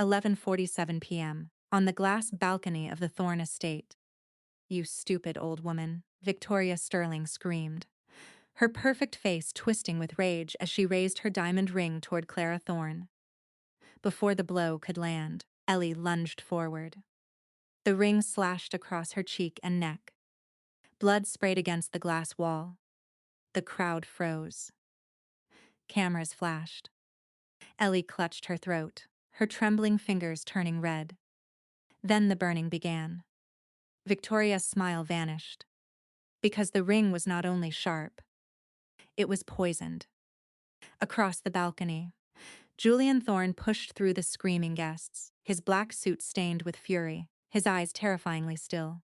11:47 p.m., on the glass balcony of the Thorne estate. "You stupid old woman," Victoria Sterling screamed, her perfect face twisting with rage as she raised her diamond ring toward Clara Thorne. Before the blow could land, Ellie lunged forward. The ring slashed across her cheek and neck. Blood sprayed against the glass wall. The crowd froze. Cameras flashed. Ellie clutched her throat, her trembling fingers turning red. Then the burning began. Victoria's smile vanished. Because the ring was not only sharp, it was poisoned. Across the balcony, Julian Thorne pushed through the screaming guests, his black suit stained with fury, his eyes terrifyingly still.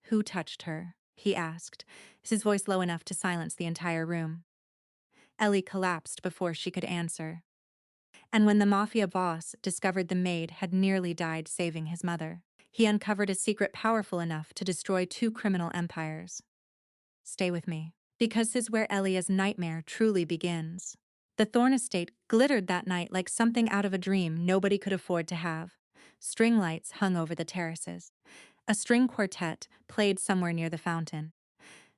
"Who touched her?" he asked, his voice low enough to silence the entire room. Ellie collapsed before she could answer. And when the mafia boss discovered the maid had nearly died saving his mother, he uncovered a secret powerful enough to destroy 2 criminal empires. Stay with me, because this is where Elia's nightmare truly begins. The Thorne estate glittered that night like something out of a dream nobody could afford to have. String lights hung over the terraces. A string quartet played somewhere near the fountain.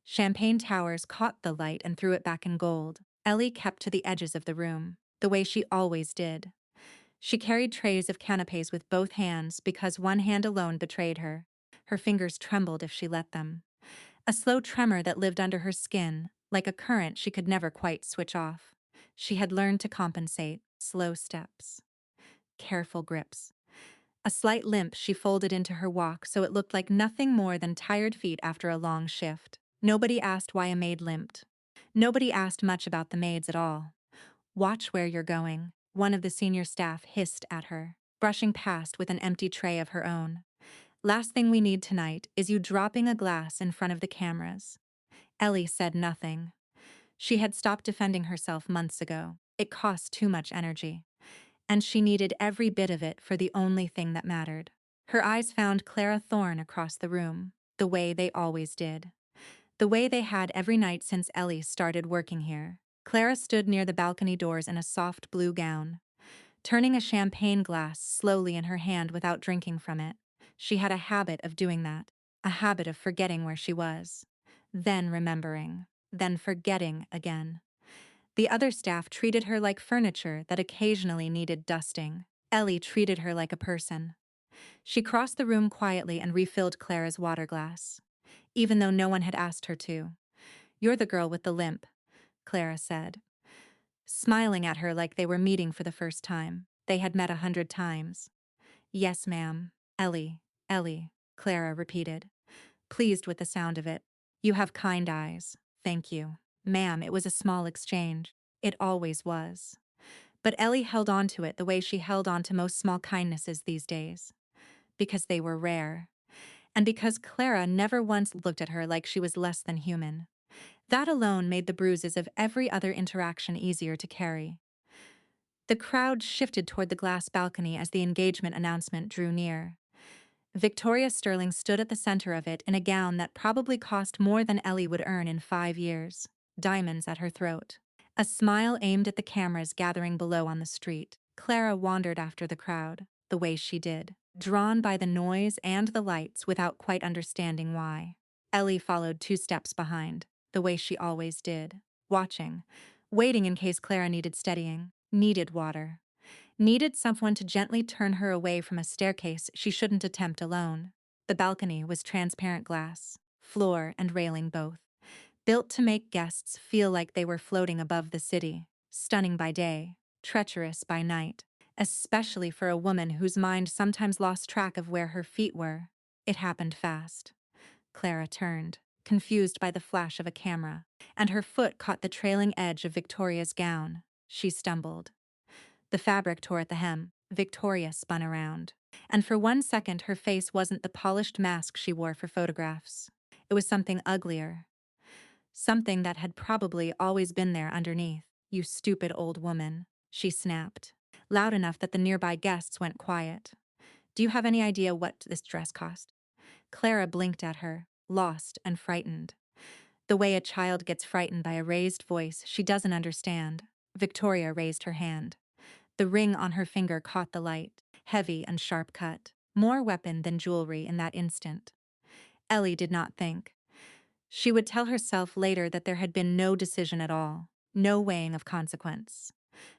Champagne towers caught the light and threw it back in gold. Ellie kept to the edges of the room, the way she always did. She carried trays of canapes with both hands because one hand alone betrayed her. Her fingers trembled if she let them. A slow tremor that lived under her skin, like a current she could never quite switch off. She had learned to compensate, slow steps, careful grips. A slight limp she folded into her walk so it looked like nothing more than tired feet after a long shift. Nobody asked why a maid limped. Nobody asked much about the maids at all. "Watch where you're going," one of the senior staff hissed at her, brushing past with an empty tray of her own. "Last thing we need tonight is you dropping a glass in front of the cameras." Ellie said nothing. She had stopped defending herself months ago. It cost too much energy. And she needed every bit of it for the only thing that mattered. Her eyes found Clara Thorne across the room, the way they always did. The way they had every night since Ellie started working here. Clara stood near the balcony doors in a soft blue gown, turning a champagne glass slowly in her hand without drinking from it. She had a habit of doing that, a habit of forgetting where she was, then remembering, then forgetting again. The other staff treated her like furniture that occasionally needed dusting. Ellie treated her like a person. She crossed the room quietly and refilled Clara's water glass, even though no one had asked her to. "You're the girl with the limp," Clara said, smiling at her like they were meeting for the first time. They had met 100 times. "Yes, ma'am. Ellie," Clara repeated, pleased with the sound of it. "You have kind eyes. Thank you." "Ma'am," it was a small exchange. It always was. But Ellie held on to it the way she held on to most small kindnesses these days. Because they were rare. And because Clara never once looked at her like she was less than human. That alone made the bruises of every other interaction easier to carry. The crowd shifted toward the glass balcony as the engagement announcement drew near. Victoria Sterling stood at the center of it in a gown that probably cost more than Ellie would earn in 5 years, diamonds at her throat. A smile aimed at the cameras gathering below on the street. Clara wandered after the crowd, the way she did, drawn by the noise and the lights without quite understanding why. Ellie followed 2 steps behind, the way she always did, watching, waiting in case Clara needed steadying, needed water, needed someone to gently turn her away from a staircase she shouldn't attempt alone. The balcony was transparent glass, floor and railing both, built to make guests feel like they were floating above the city, stunning by day, treacherous by night, especially for a woman whose mind sometimes lost track of where her feet were. It happened fast. Clara turned, confused by the flash of a camera, and her foot caught the trailing edge of Victoria's gown. She stumbled. The fabric tore at the hem. Victoria spun around. And for 1 second her face wasn't the polished mask she wore for photographs. It was something uglier. Something that had probably always been there underneath. "You stupid old woman," she snapped, loud enough that the nearby guests went quiet. "Do you have any idea what this dress cost?" Clara blinked at her, lost and frightened. The way a child gets frightened by a raised voice she doesn't understand. Victoria raised her hand. The ring on her finger caught the light. heavy and sharp cut, more weapon than jewelry in that instant. Ellie did not think. She would tell herself later that there had been no decision at all, no weighing of consequence.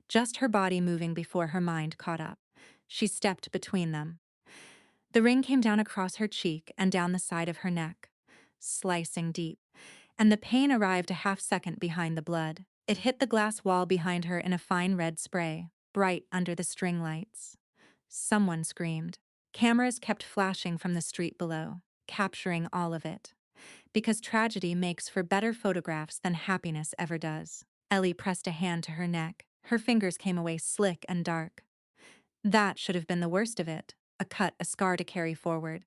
Just her body moving before her mind caught up. She stepped between them. The ring came down across her cheek and down the side of her neck, slicing deep, and the pain arrived a half-second behind the blood. It hit the glass wall behind her in a fine red spray, bright under the string lights. Someone screamed. Cameras kept flashing from the street below, capturing all of it. Because tragedy makes for better photographs than happiness ever does. Ellie pressed a hand to her neck. Her fingers came away slick and dark. That should have been the worst of it. A cut, a scar to carry forward.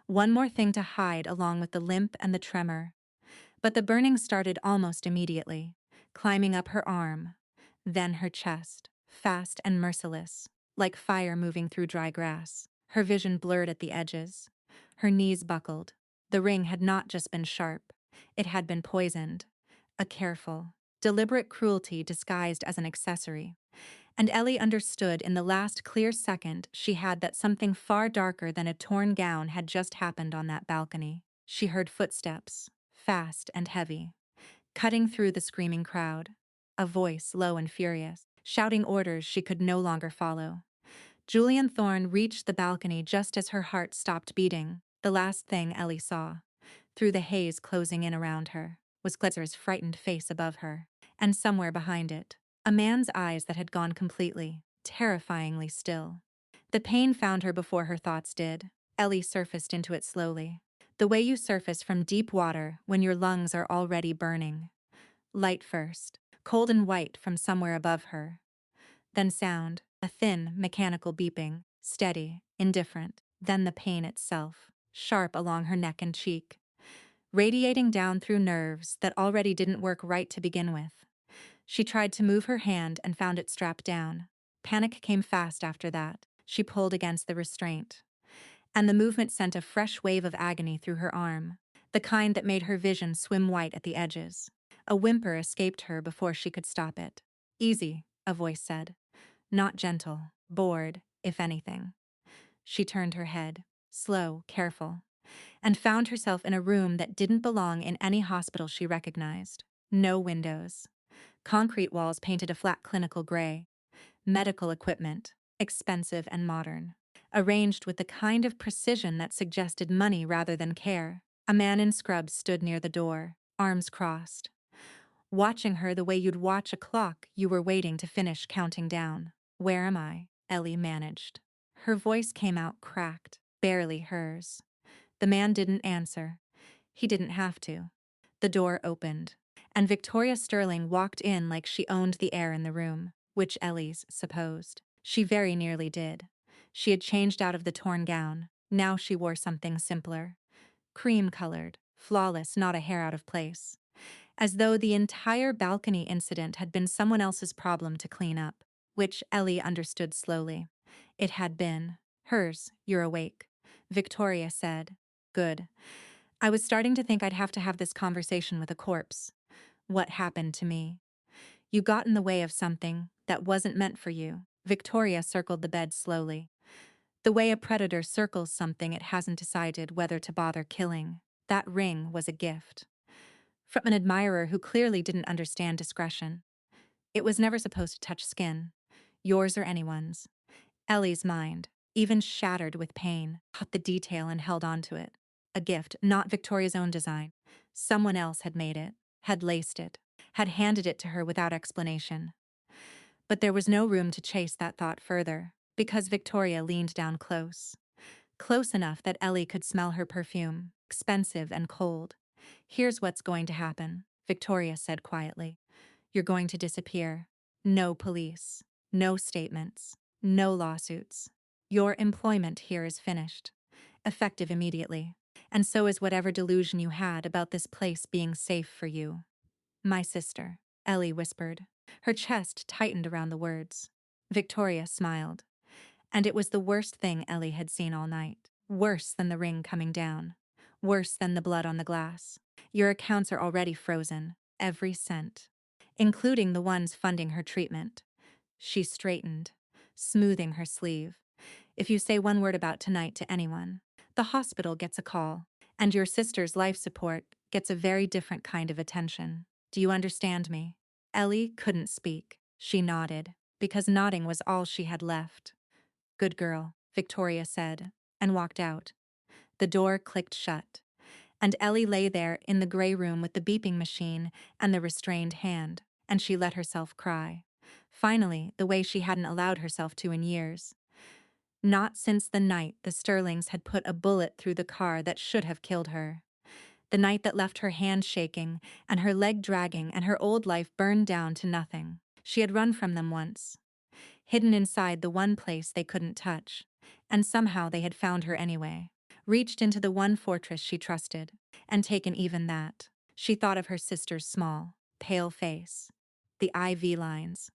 One more thing to hide along with the limp and the tremor. But the burning started almost immediately, climbing up her arm, then her chest, fast and merciless, like fire moving through dry grass. Her vision blurred at the edges. Her knees buckled. The ring had not just been sharp, it had been poisoned. A careful, deliberate cruelty disguised as an accessory. And Ellie understood in the last clear second she had that something far darker than a torn gown had just happened on that balcony. She heard footsteps, fast and heavy, cutting through the screaming crowd. A voice, low and furious, shouting orders she could no longer follow. Julian Thorne reached the balcony just as her heart stopped beating. The last thing Ellie saw, through the haze closing in around her, was Kletzer's frightened face above her, and somewhere behind it, a man's eyes that had gone completely, terrifyingly still. The pain found her before her thoughts did. Ellie surfaced into it slowly. The way you surface from deep water when your lungs are already burning. Light first, cold and white from somewhere above her. Then sound, a thin, mechanical beeping, steady, indifferent. Then the pain itself, sharp along her neck and cheek, radiating down through nerves that already didn't work right to begin with. She tried to move her hand and found it strapped down. Panic came fast after that. She pulled against the restraint. And the movement sent a fresh wave of agony through her arm, the kind that made her vision swim white at the edges. A whimper escaped her before she could stop it. Easy, a voice said. Not gentle, bored, if anything. She turned her head, slow, careful, and found herself in a room that didn't belong in any hospital she recognized. No windows. Concrete walls painted a flat clinical gray. Medical equipment, expensive and modern, arranged with the kind of precision that suggested money rather than care. A man in scrubs stood near the door, arms crossed, watching her the way you'd watch a clock you were waiting to finish counting down. "Where am I?" Ellie managed. Her voice came out cracked, barely hers. The man didn't answer. He didn't have to. The door opened, and Victoria Sterling walked in like she owned the air in the room, which Ellie's supposed. She very nearly did. She had changed out of the torn gown. Now she wore something simpler. Cream-colored, flawless, not a hair out of place. As though the entire balcony incident had been someone else's problem to clean up, which Ellie understood slowly. It had been. Hers. "You're awake," Victoria said. "Good. I was starting to think I'd have to have this conversation with a corpse. What happened to me? You got in the way of something that wasn't meant for you." Victoria circled the bed slowly. The way a predator circles something it hasn't decided whether to bother killing. That ring was a gift. From an admirer who clearly didn't understand discretion. It was never supposed to touch skin, yours or anyone's. Ellie's mind, even shattered with pain, caught the detail and held on to it. A gift, not Victoria's own design. Someone else had made it, had laced it, had handed it to her without explanation. But there was no room to chase that thought further, because Victoria leaned down close. Close enough that Ellie could smell her perfume, expensive and cold. "Here's what's going to happen," Victoria said quietly. "You're going to disappear. No police. No statements. No lawsuits. Your employment here is finished. Effective immediately. And so is whatever delusion you had about this place being safe for you." "My sister," Ellie whispered. Her chest tightened around the words. Victoria smiled. And it was the worst thing Ellie had seen all night. Worse than the ring coming down. Worse than the blood on the glass. "Your accounts are already frozen. Every cent. Including the ones funding her treatment." She straightened, smoothing her sleeve. If you say one word about tonight to anyone, the hospital gets a call, and your sister's life support gets a very different kind of attention. Do you understand me? Ellie couldn't speak. She nodded, because nodding was all she had left. Good girl, Victoria said, and walked out. The door clicked shut, and Ellie lay there in the gray room with the beeping machine and the restrained hand, and she let herself cry. Finally, the way she hadn't allowed herself to in years. Not since the night the Sterlings had put a bullet through the car that should have killed her. The night that left her hand shaking and her leg dragging and her old life burned down to nothing. She had run from them once, hidden inside the one place they couldn't touch, and somehow they had found her anyway. Reached into the one fortress she trusted, and taken even that. She thought of her sister's small, pale face, the IV lines,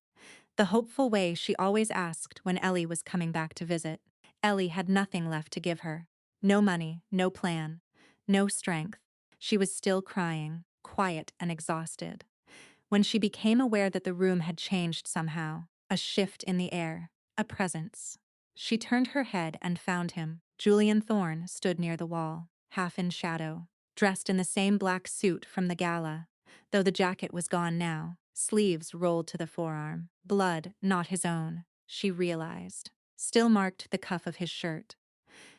the hopeful way she always asked when Ellie was coming back to visit. Ellie had nothing left to give her. No money, no plan, no strength. She was still crying, quiet and exhausted. When she became aware that the room had changed somehow, a shift in the air, a presence, she turned her head and found him. Julian Thorne stood near the wall, half in shadow, dressed in the same black suit from the gala, though the jacket was gone now, sleeves rolled to the forearm. Blood, not his own, she realized, still marked the cuff of his shirt.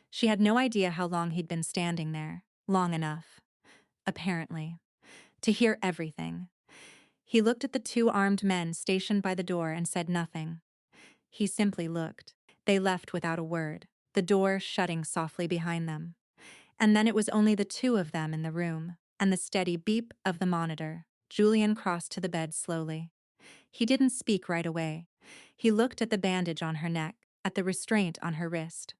She had no idea how long he'd been standing there. Long enough, apparently, to hear everything. He looked at the two armed men stationed by the door and said nothing. He simply looked. They left without a word, the door shutting softly behind them. And then it was only the two of them in the room, and the steady beep of the monitor. Julian crossed to the bed slowly. He didn't speak right away. He looked at the bandage on her neck, at the restraint on her wrist.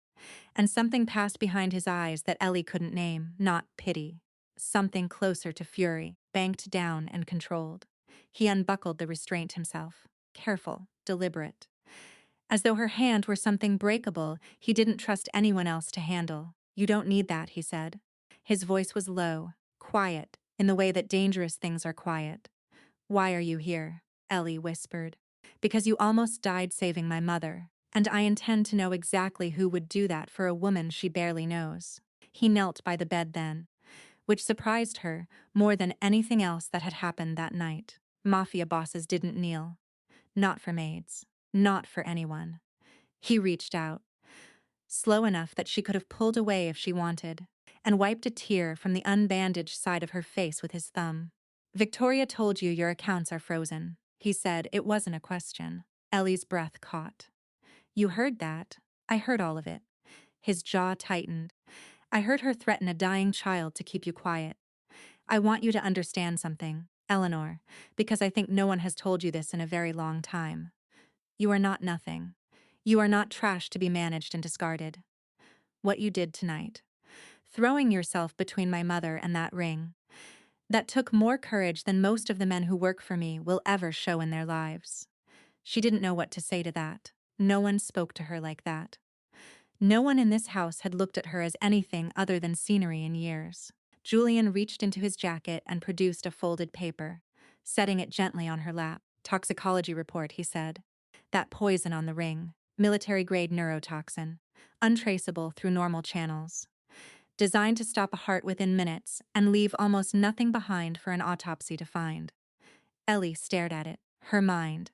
And something passed behind his eyes that Ellie couldn't name, not pity. Something closer to fury, banked down and controlled. He unbuckled the restraint himself, careful, deliberate. As though her hand were something breakable he didn't trust anyone else to handle. You don't need that, he said. His voice was low, quiet, in the way that dangerous things are quiet. Why are you here? Ellie whispered. Because you almost died saving my mother, and I intend to know exactly who would do that for a woman she barely knows. He knelt by the bed then, which surprised her more than anything else that had happened that night. Mafia bosses didn't kneel. Not for maids. Not for anyone. He reached out, slow enough that she could have pulled away if she wanted, and wiped a tear from the unbandaged side of her face with his thumb. Victoria told you your accounts are frozen. He said it wasn't a question. Ellie's breath caught. You heard that? I heard all of it. His jaw tightened. I heard her threaten a dying child to keep you quiet. I want you to understand something, Eleanor, because I think no one has told you this in a very long time. You are not nothing. You are not trash to be managed and discarded. What you did tonight, throwing yourself between my mother and that ring, that took more courage than most of the men who work for me will ever show in their lives. She didn't know what to say to that. No one spoke to her like that. No one in this house had looked at her as anything other than scenery in years. Julian reached into his jacket and produced a folded paper, setting it gently on her lap. Toxicology report, he said. That poison on the ring, military-grade neurotoxin, untraceable through normal channels. Designed to stop a heart within minutes and leave almost nothing behind for an autopsy to find. Ellie stared at it, her mind,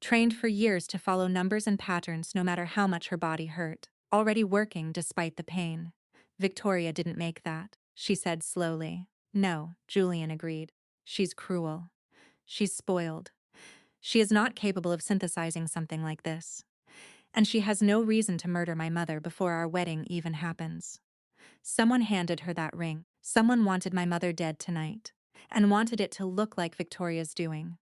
trained for years to follow numbers and patterns no matter how much her body hurt, already working despite the pain. Victoria didn't make that, she said slowly. No, Julian agreed. She's cruel. She's spoiled. She is not capable of synthesizing something like this. And she has no reason to murder my mother before our wedding even happens. Someone handed her that ring. Someone wanted my mother dead tonight, and wanted it to look like Victoria's doing.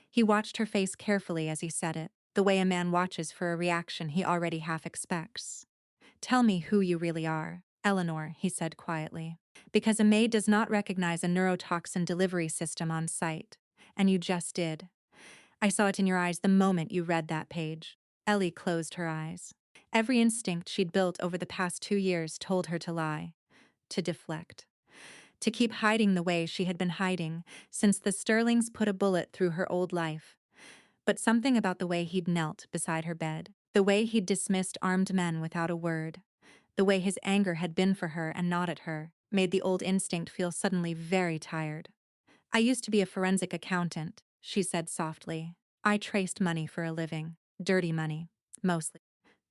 He watched her face carefully as he said it, the way a man watches for a reaction he already half expects. Tell me who you really are, Eleanor, he said quietly. Because a maid does not recognize a neurotoxin delivery system on site, and you just did. I saw it in your eyes the moment you read that page. Ellie closed her eyes. Every instinct she'd built over the past 2 years told her to lie, to deflect, to keep hiding the way she had been hiding since the Sterlings put a bullet through her old life. But something about the way he'd knelt beside her bed, The way he'd dismissed armed men without a word, the way his anger had been for her and not at her, made the old instinct feel suddenly very tired. "I used to be a forensic accountant," she said softly. "I traced money for a living. Dirty money, mostly.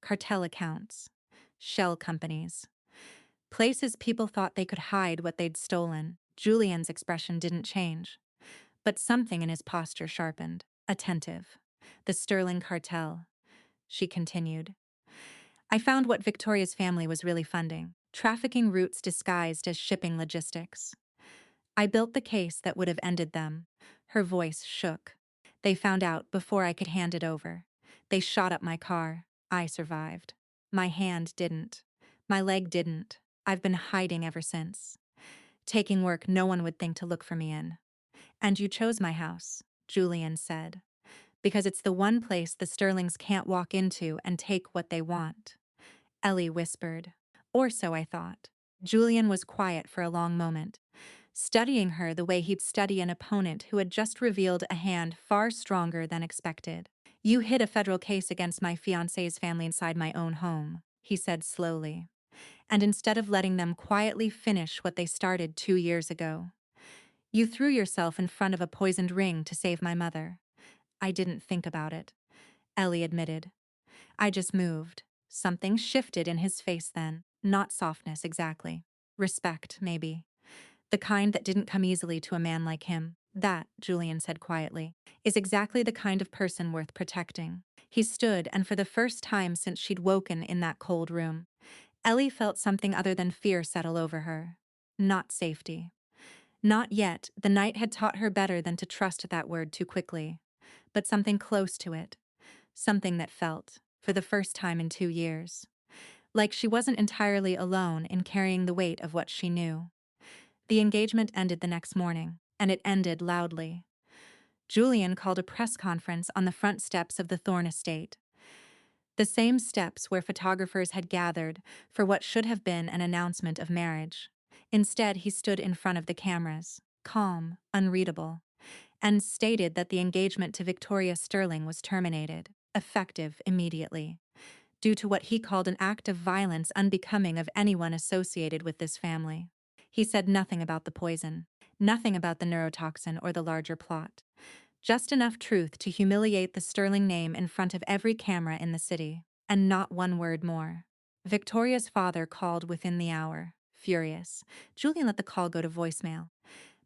Cartel accounts. Shell companies. Places people thought they could hide what they'd stolen." Julian's expression didn't change, but something in his posture sharpened. Attentive. "The Sterling cartel," she continued. "I found what Victoria's family was really funding. Trafficking routes disguised as shipping logistics. I built the case that would have ended them." Her voice shook. "They found out before I could hand it over. They shot up my car. I survived. My hand didn't. My leg didn't. I've been hiding ever since. Taking work no one would think to look for me in." "And you chose my house," Julian said, "because it's the one place the Sterlings can't walk into and take what they want." Ellie whispered. "Or so I thought." Julian was quiet for a long moment, studying her the way he'd study an opponent who had just revealed a hand far stronger than expected. "You hid a federal case against my fiancé's family inside my own home," he said slowly. "And instead of letting them quietly finish what they started 2 years ago, you threw yourself in front of a poisoned ring to save my mother." "I didn't think about it," Ellie admitted. "I just moved." Something shifted in his face then. Not softness exactly. Respect, maybe. The kind that didn't come easily to a man like him. "That," Julian said quietly, "is exactly the kind of person worth protecting." He stood, and for the first time since she'd woken in that cold room, Ellie felt something other than fear settle over her. Not safety. Not yet. The night had taught her better than to trust that word too quickly. But something close to it. Something that felt, for the first time in 2 years, like she wasn't entirely alone in carrying the weight of what she knew. The engagement ended the next morning, and it ended loudly. Julian called a press conference on the front steps of the Thorne estate. The same steps where photographers had gathered for what should have been an announcement of marriage. Instead, he stood in front of the cameras, calm, unreadable, and stated that the engagement to Victoria Sterling was terminated, effective immediately, due to what he called an act of violence unbecoming of anyone associated with this family. He said nothing about the poison, nothing about the neurotoxin or the larger plot. Just enough truth to humiliate the Sterling name in front of every camera in the city, and not one word more. Victoria's father called within the hour, furious. Julian let the call go to voicemail.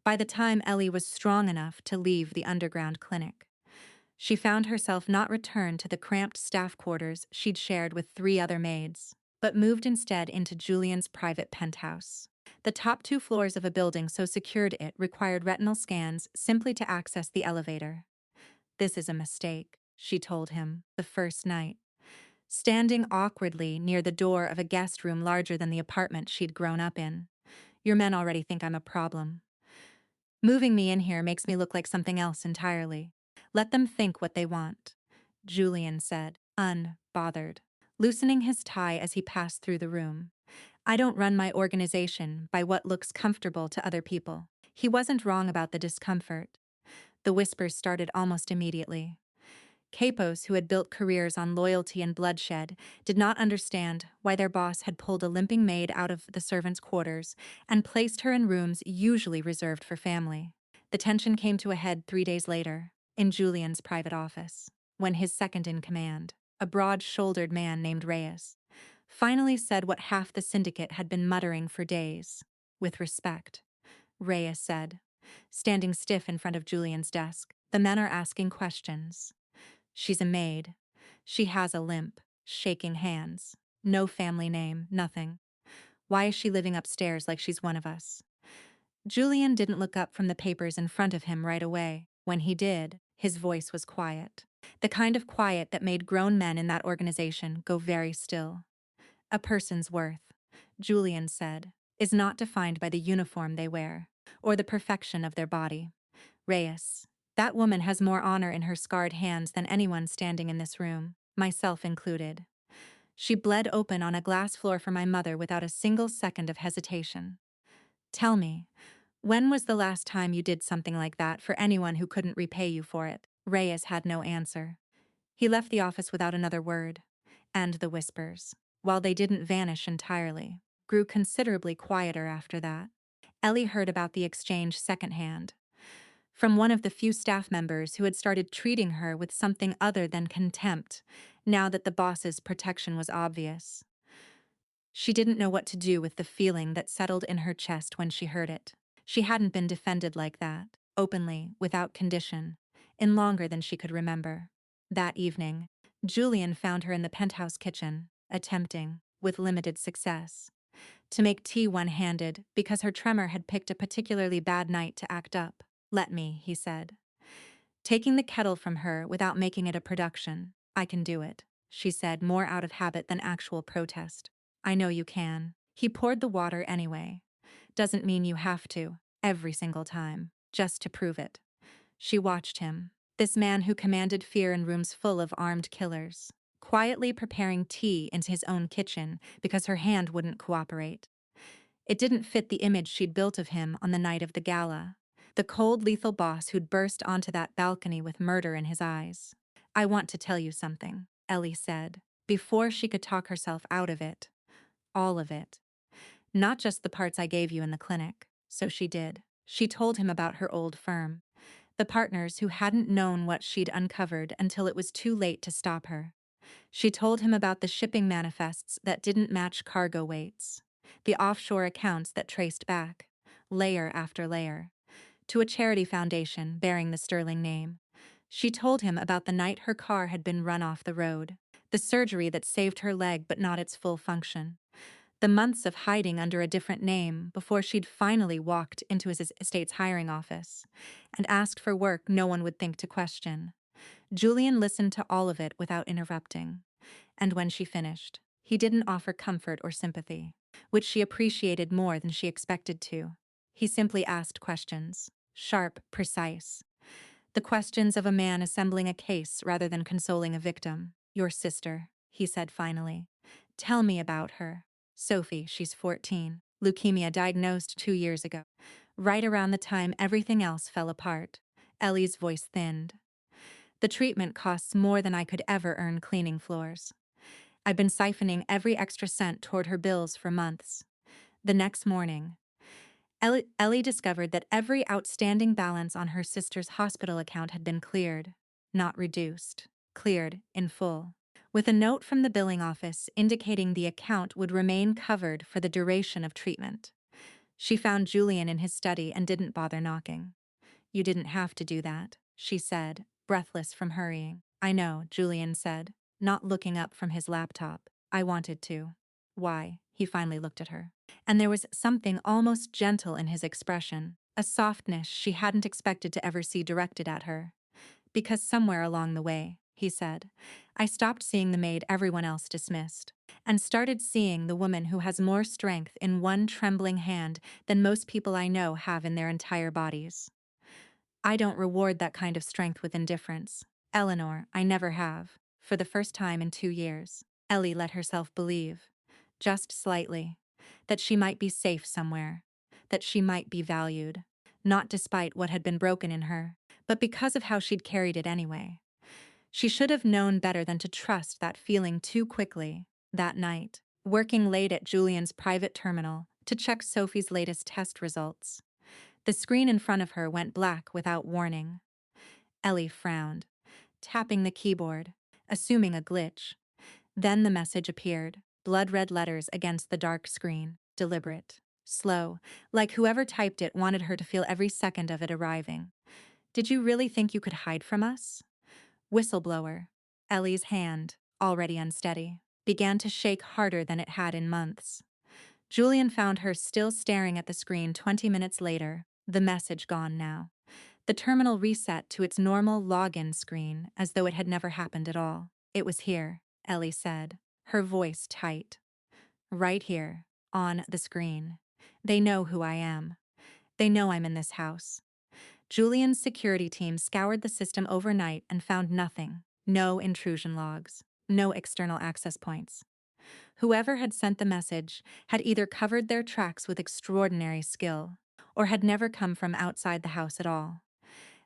By the time Ellie was strong enough to leave the underground clinic, she found herself not returned to the cramped staff quarters she'd shared with 3 other maids, but moved instead into Julian's private penthouse. The top 2 floors of a building so secured it required retinal scans simply to access the elevator. "This is a mistake," she told him, the first night, standing awkwardly near the door of a guest room larger than the apartment she'd grown up in. "Your men already think I'm a problem. Moving me in here makes me look like something else entirely. Let them think what they want," Julian said, unbothered, loosening his tie as he passed through the room. "I don't run my organization by what looks comfortable to other people." He wasn't wrong about the discomfort. The whispers started almost immediately. Capos, who had built careers on loyalty and bloodshed, did not understand why their boss had pulled a limping maid out of the servants' quarters and placed her in rooms usually reserved for family. The tension came to a head 3 days later, in Julian's private office, when his second-in-command, a broad-shouldered man named Reyes, finally said what half the syndicate had been muttering for days. "With respect," Reyes said, standing stiff in front of Julian's desk. "The men are asking questions. She's a maid. She has a limp, shaking hands. No family name, nothing. Why is she living upstairs like she's one of us?" Julian didn't look up from the papers in front of him right away. When he did, his voice was quiet. The kind of quiet that made grown men in that organization go very still. "A person's worth," Julian said, "is not defined by the uniform they wear, or the perfection of their body. Reyes, that woman has more honor in her scarred hands than anyone standing in this room, myself included. She bled open on a glass floor for my mother without a single second of hesitation. Tell me, when was the last time you did something like that for anyone who couldn't repay you for it?" Reyes had no answer. He left the office without another word. And the whispers, while they didn't vanish entirely, grew considerably quieter after that. Ellie heard about the exchange secondhand, from one of the few staff members who had started treating her with something other than contempt, now that the boss's protection was obvious. She didn't know what to do with the feeling that settled in her chest when she heard it. She hadn't been defended like that, openly, without condition, in longer than she could remember. That evening, Julian found her in the penthouse kitchen, attempting, with limited success, to make tea one-handed because her tremor had picked a particularly bad night to act up. "Let me," he said, taking the kettle from her without making it a production. "I can do it," she said, more out of habit than actual protest. "I know you can." He poured the water anyway. "Doesn't mean you have to, every single time, just to prove it." She watched him, this man who commanded fear in rooms full of armed killers, quietly preparing tea in his own kitchen because her hand wouldn't cooperate. It didn't fit the image she'd built of him on the night of the gala, the cold, lethal boss who'd burst onto that balcony with murder in his eyes. "I want to tell you something," Ellie said, before she could talk herself out of it. "All of it. Not just the parts I gave you in the clinic." So she did. She told him about her old firm, the partners who hadn't known what she'd uncovered until it was too late to stop her. She told him about the shipping manifests that didn't match cargo weights, the offshore accounts that traced back, layer after layer, to a charity foundation bearing the Sterling name. She told him about the night her car had been run off the road, the surgery that saved her leg but not its full function, the months of hiding under a different name before she'd finally walked into his estate's hiring office and asked for work no one would think to question. Julian listened to all of it without interrupting, and when she finished, he didn't offer comfort or sympathy, which she appreciated more than she expected to. He simply asked questions, sharp, precise. The questions of a man assembling a case rather than consoling a victim. "Your sister," he said finally. "Tell me about her." "Sophie, she's 14. Leukemia diagnosed 2 years ago. Right around the time everything else fell apart." Ellie's voice thinned. "The treatment costs more than I could ever earn cleaning floors. I've been siphoning every extra cent toward her bills for months." The next morning, Ellie discovered that every outstanding balance on her sister's hospital account had been cleared, not reduced, cleared in full, with a note from the billing office indicating the account would remain covered for the duration of treatment. She found Julian in his study and didn't bother knocking. "You didn't have to do that," she said, breathless from hurrying. "I know," Julian said, not looking up from his laptop. "I wanted to." "Why?" He finally looked at her. And there was something almost gentle in his expression, a softness she hadn't expected to ever see directed at her. "Because somewhere along the way," he said, "I stopped seeing the maid everyone else dismissed, and started seeing the woman who has more strength in one trembling hand than most people I know have in their entire bodies. I don't reward that kind of strength with indifference. Eleanor, I never have, for the first time in 2 years." Ellie let herself believe, just slightly, that she might be safe somewhere, that she might be valued, not despite what had been broken in her, but because of how she'd carried it anyway. She should have known better than to trust that feeling too quickly, that night, working late at Julian's private terminal to check Sophie's latest test results. The screen in front of her went black without warning. Ellie frowned, tapping the keyboard, assuming a glitch. Then the message appeared, blood-red letters against the dark screen, deliberate, slow, like whoever typed it wanted her to feel every second of it arriving. "Did you really think you could hide from us?" Whistleblower. Ellie's hand, already unsteady, began to shake harder than it had in months. Julian found her still staring at the screen 20 minutes later, the message gone now. The terminal reset to its normal login screen as though it had never happened at all. "It was here," Ellie said, her voice tight. "Right here, on the screen. They know who I am. They know I'm in this house." Julian's security team scoured the system overnight and found nothing. No intrusion logs. No external access points. Whoever had sent the message had either covered their tracks with extraordinary skill, or had never come from outside the house at all.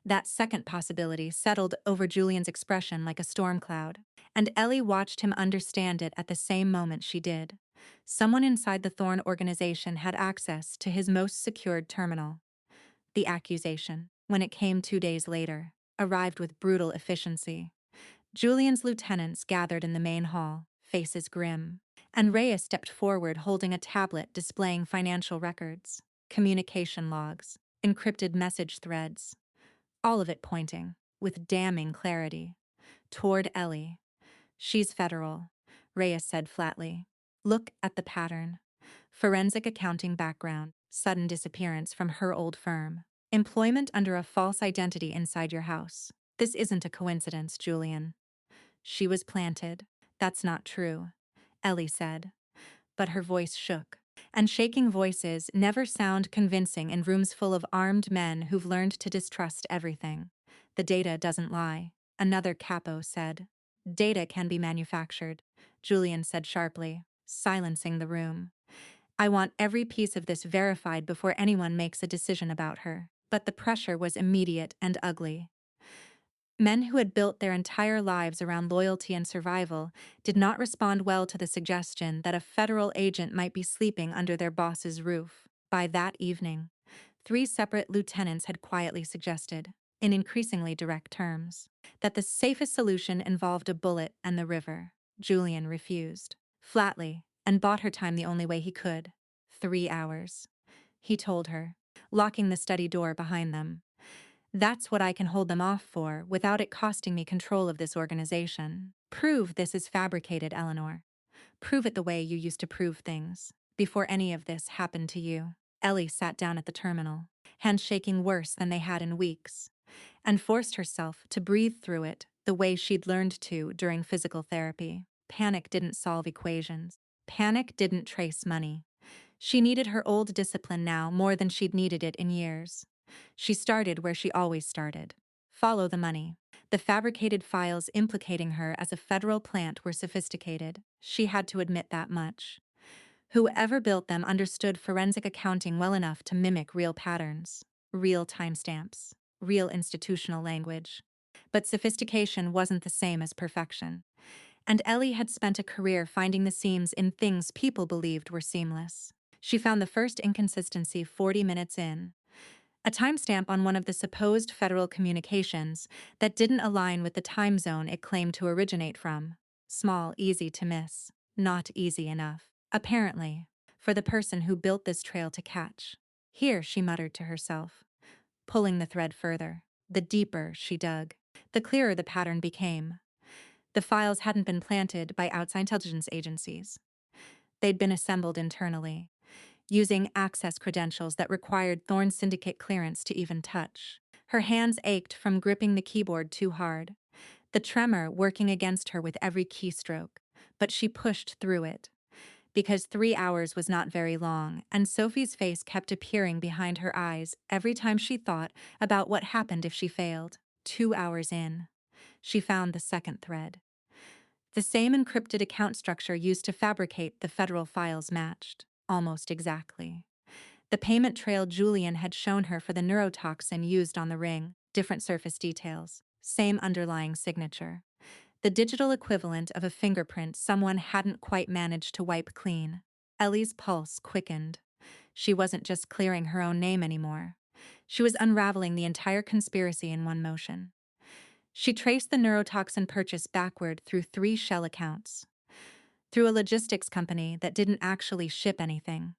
That second possibility settled over Julian's expression like a storm cloud, and Ellie watched him understand it at the same moment she did. Someone inside the Thorn organization had access to his most secured terminal. The accusation, when it came 2 days later, arrived with brutal efficiency. Julian's lieutenants gathered in the main hall, faces grim, and Reyes stepped forward holding a tablet displaying financial records, communication logs, encrypted message threads, all of it pointing, with damning clarity, toward Ellie. "She's federal," Reyes said flatly. "Look at the pattern. Forensic accounting background, sudden disappearance from her old firm, employment under a false identity inside your house. This isn't a coincidence, Julian." "She was planted." "That's not true," Ellie said, but her voice shook. And shaking voices never sound convincing in rooms full of armed men who've learned to distrust everything. "The data doesn't lie," another capo said. "Data can be manufactured," Julian said sharply, silencing the room. "I want every piece of this verified before anyone makes a decision about her." But the pressure was immediate and ugly. Men who had built their entire lives around loyalty and survival did not respond well to the suggestion that a federal agent might be sleeping under their boss's roof. By that evening, 3 separate lieutenants had quietly suggested, in increasingly direct terms, that the safest solution involved a bullet and the river. Julian refused, flatly, and bought her time the only way he could. 3 hours. He told her, locking the study door behind them. "That's what I can hold them off for without it costing me control of this organization. Prove this is fabricated, Eleanor. Prove it the way you used to prove things, before any of this happened to you." Ellie sat down at the terminal, hands shaking worse than they had in weeks, and forced herself to breathe through it the way she'd learned to during physical therapy. Panic didn't solve equations. Panic didn't trace money. She needed her old discipline now more than she'd needed it in years. She started where she always started. Follow the money. The fabricated files implicating her as a federal plant were sophisticated. She had to admit that much. Whoever built them understood forensic accounting well enough to mimic real patterns, real timestamps, real institutional language. But sophistication wasn't the same as perfection. And Ellie had spent a career finding the seams in things people believed were seamless. She found the first inconsistency 40 minutes in. A timestamp on one of the supposed federal communications that didn't align with the time zone it claimed to originate from. Small, easy to miss. Not easy enough, apparently, for the person who built this trail to catch. "Here," she muttered to herself, pulling the thread further. The deeper she dug, the clearer the pattern became. The files hadn't been planted by outside intelligence agencies. They'd been assembled internally, using access credentials that required Thorn Syndicate clearance to even touch. Her hands ached from gripping the keyboard too hard, the tremor working against her with every keystroke, but she pushed through it. Because 3 hours was not very long, and Sophie's face kept appearing behind her eyes every time she thought about what happened if she failed. 2 hours in, she found the second thread. The same encrypted account structure used to fabricate the federal files matched, almost exactly. The payment trail Julian had shown her for the neurotoxin used on the ring, different surface details, same underlying signature. The digital equivalent of a fingerprint someone hadn't quite managed to wipe clean. Ellie's pulse quickened. She wasn't just clearing her own name anymore. She was unraveling the entire conspiracy in one motion. She traced the neurotoxin purchase backward through 3 shell accounts. Through a logistics company that didn't actually ship anything.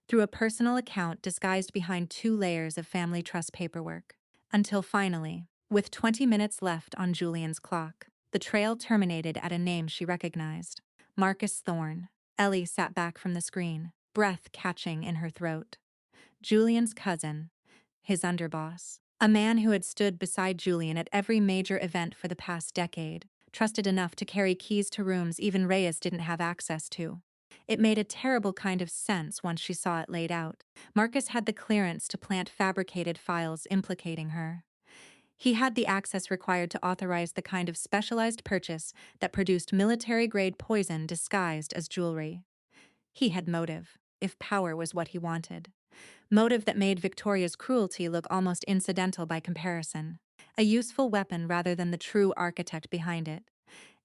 Through a personal account disguised behind 2 layers of family trust paperwork. Until finally, with 20 minutes left on Julian's clock, the trail terminated at a name she recognized. Marcus Thorne. Ellie sat back from the screen, breath catching in her throat. Julian's cousin. His underboss. A man who had stood beside Julian at every major event for the past decade, trusted enough to carry keys to rooms even Reyes didn't have access to. It made a terrible kind of sense once she saw it laid out. Marcus had the clearance to plant fabricated files implicating her. He had the access required to authorize the kind of specialized purchase that produced military-grade poison disguised as jewelry. He had motive. if power was what he wanted. Motive that made Victoria's cruelty look almost incidental by comparison. A useful weapon rather than the true architect behind it.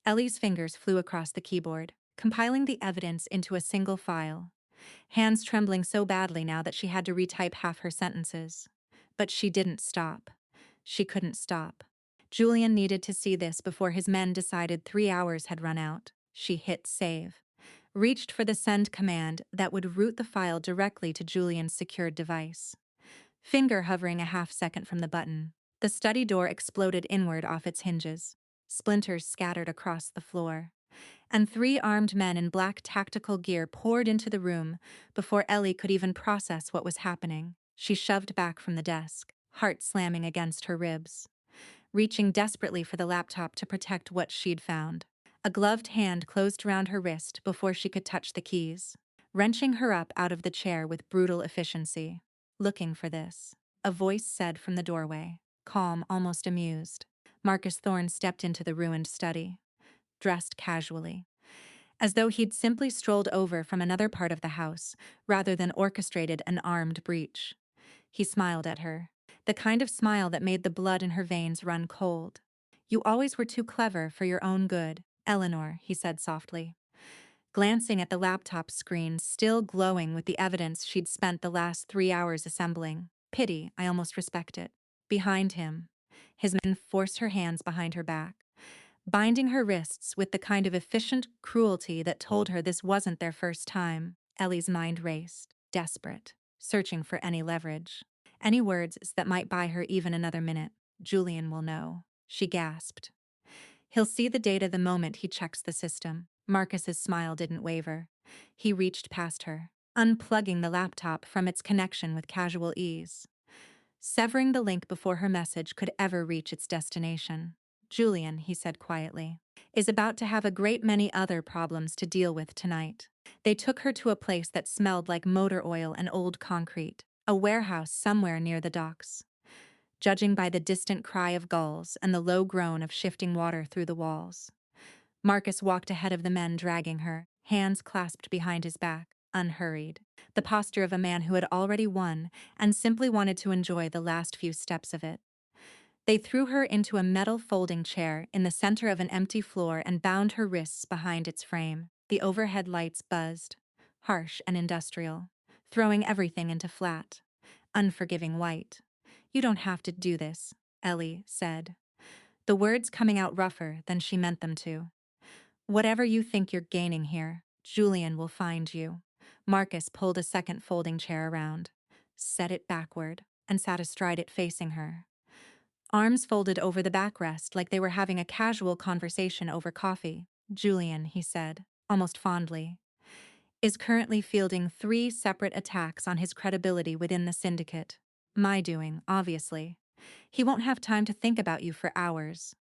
Ellie's fingers flew across the keyboard, compiling the evidence into a single file. Hands trembling so badly now that she had to retype half her sentences. But she didn't stop. She couldn't stop. Julian needed to see this before his men decided 3 hours had run out. She hit save. Reached for the send command that would route the file directly to Julian's secured device. Finger hovering a half second from the button, the study door exploded inward off its hinges. Splinters scattered across the floor. And 3 armed men in black tactical gear poured into the room before Ellie could even process what was happening. She shoved back from the desk, heart slamming against her ribs, reaching desperately for the laptop to protect what she'd found. A gloved hand closed around her wrist before she could touch the keys, wrenching her up out of the chair with brutal efficiency. Looking for this, a voice said from the doorway, calm, almost amused. Marcus Thorne stepped into the ruined study, dressed casually, as though he'd simply strolled over from another part of the house rather than orchestrated an armed breach. He smiled at her, the kind of smile that made the blood in her veins run cold. "You always were too clever for your own good, Eleanor," he said softly, glancing at the laptop screen still glowing with the evidence she'd spent the last 3 hours assembling. "Pity, I almost respect it." Behind him, his men forced her hands behind her back, binding her wrists with the kind of efficient cruelty that told her this wasn't their first time. Ellie's mind raced, desperate, searching for any leverage, any words that might buy her even another minute. "Julian will know," she gasped. "He'll see the data the moment he checks the system." Marcus's smile didn't waver. He reached past her, unplugging the laptop from its connection with casual ease, severing the link before her message could ever reach its destination. "Julian," he said quietly, "is about to have a great many other problems to deal with tonight." They took her to a place that smelled like motor oil and old concrete, a warehouse somewhere near the docks. Judging by the distant cry of gulls and the low groan of shifting water through the walls. Marcus walked ahead of the men dragging her, hands clasped behind his back, unhurried, the posture of a man who had already won and simply wanted to enjoy the last few steps of it. They threw her into a metal folding chair in the center of an empty floor and bound her wrists behind its frame. The overhead lights buzzed, harsh and industrial, throwing everything into flat, unforgiving white. "You don't have to do this," Ellie said, the words coming out rougher than she meant them to. "Whatever you think you're gaining here, Julian will find you." Marcus pulled a second folding chair around, set it backward, and sat astride it facing her. Arms folded over the backrest like they were having a casual conversation over coffee. "Julian," he said, almost fondly, "is currently fielding 3 separate attacks on his credibility within the syndicate. My doing, obviously. He won't have time to think about you for hours.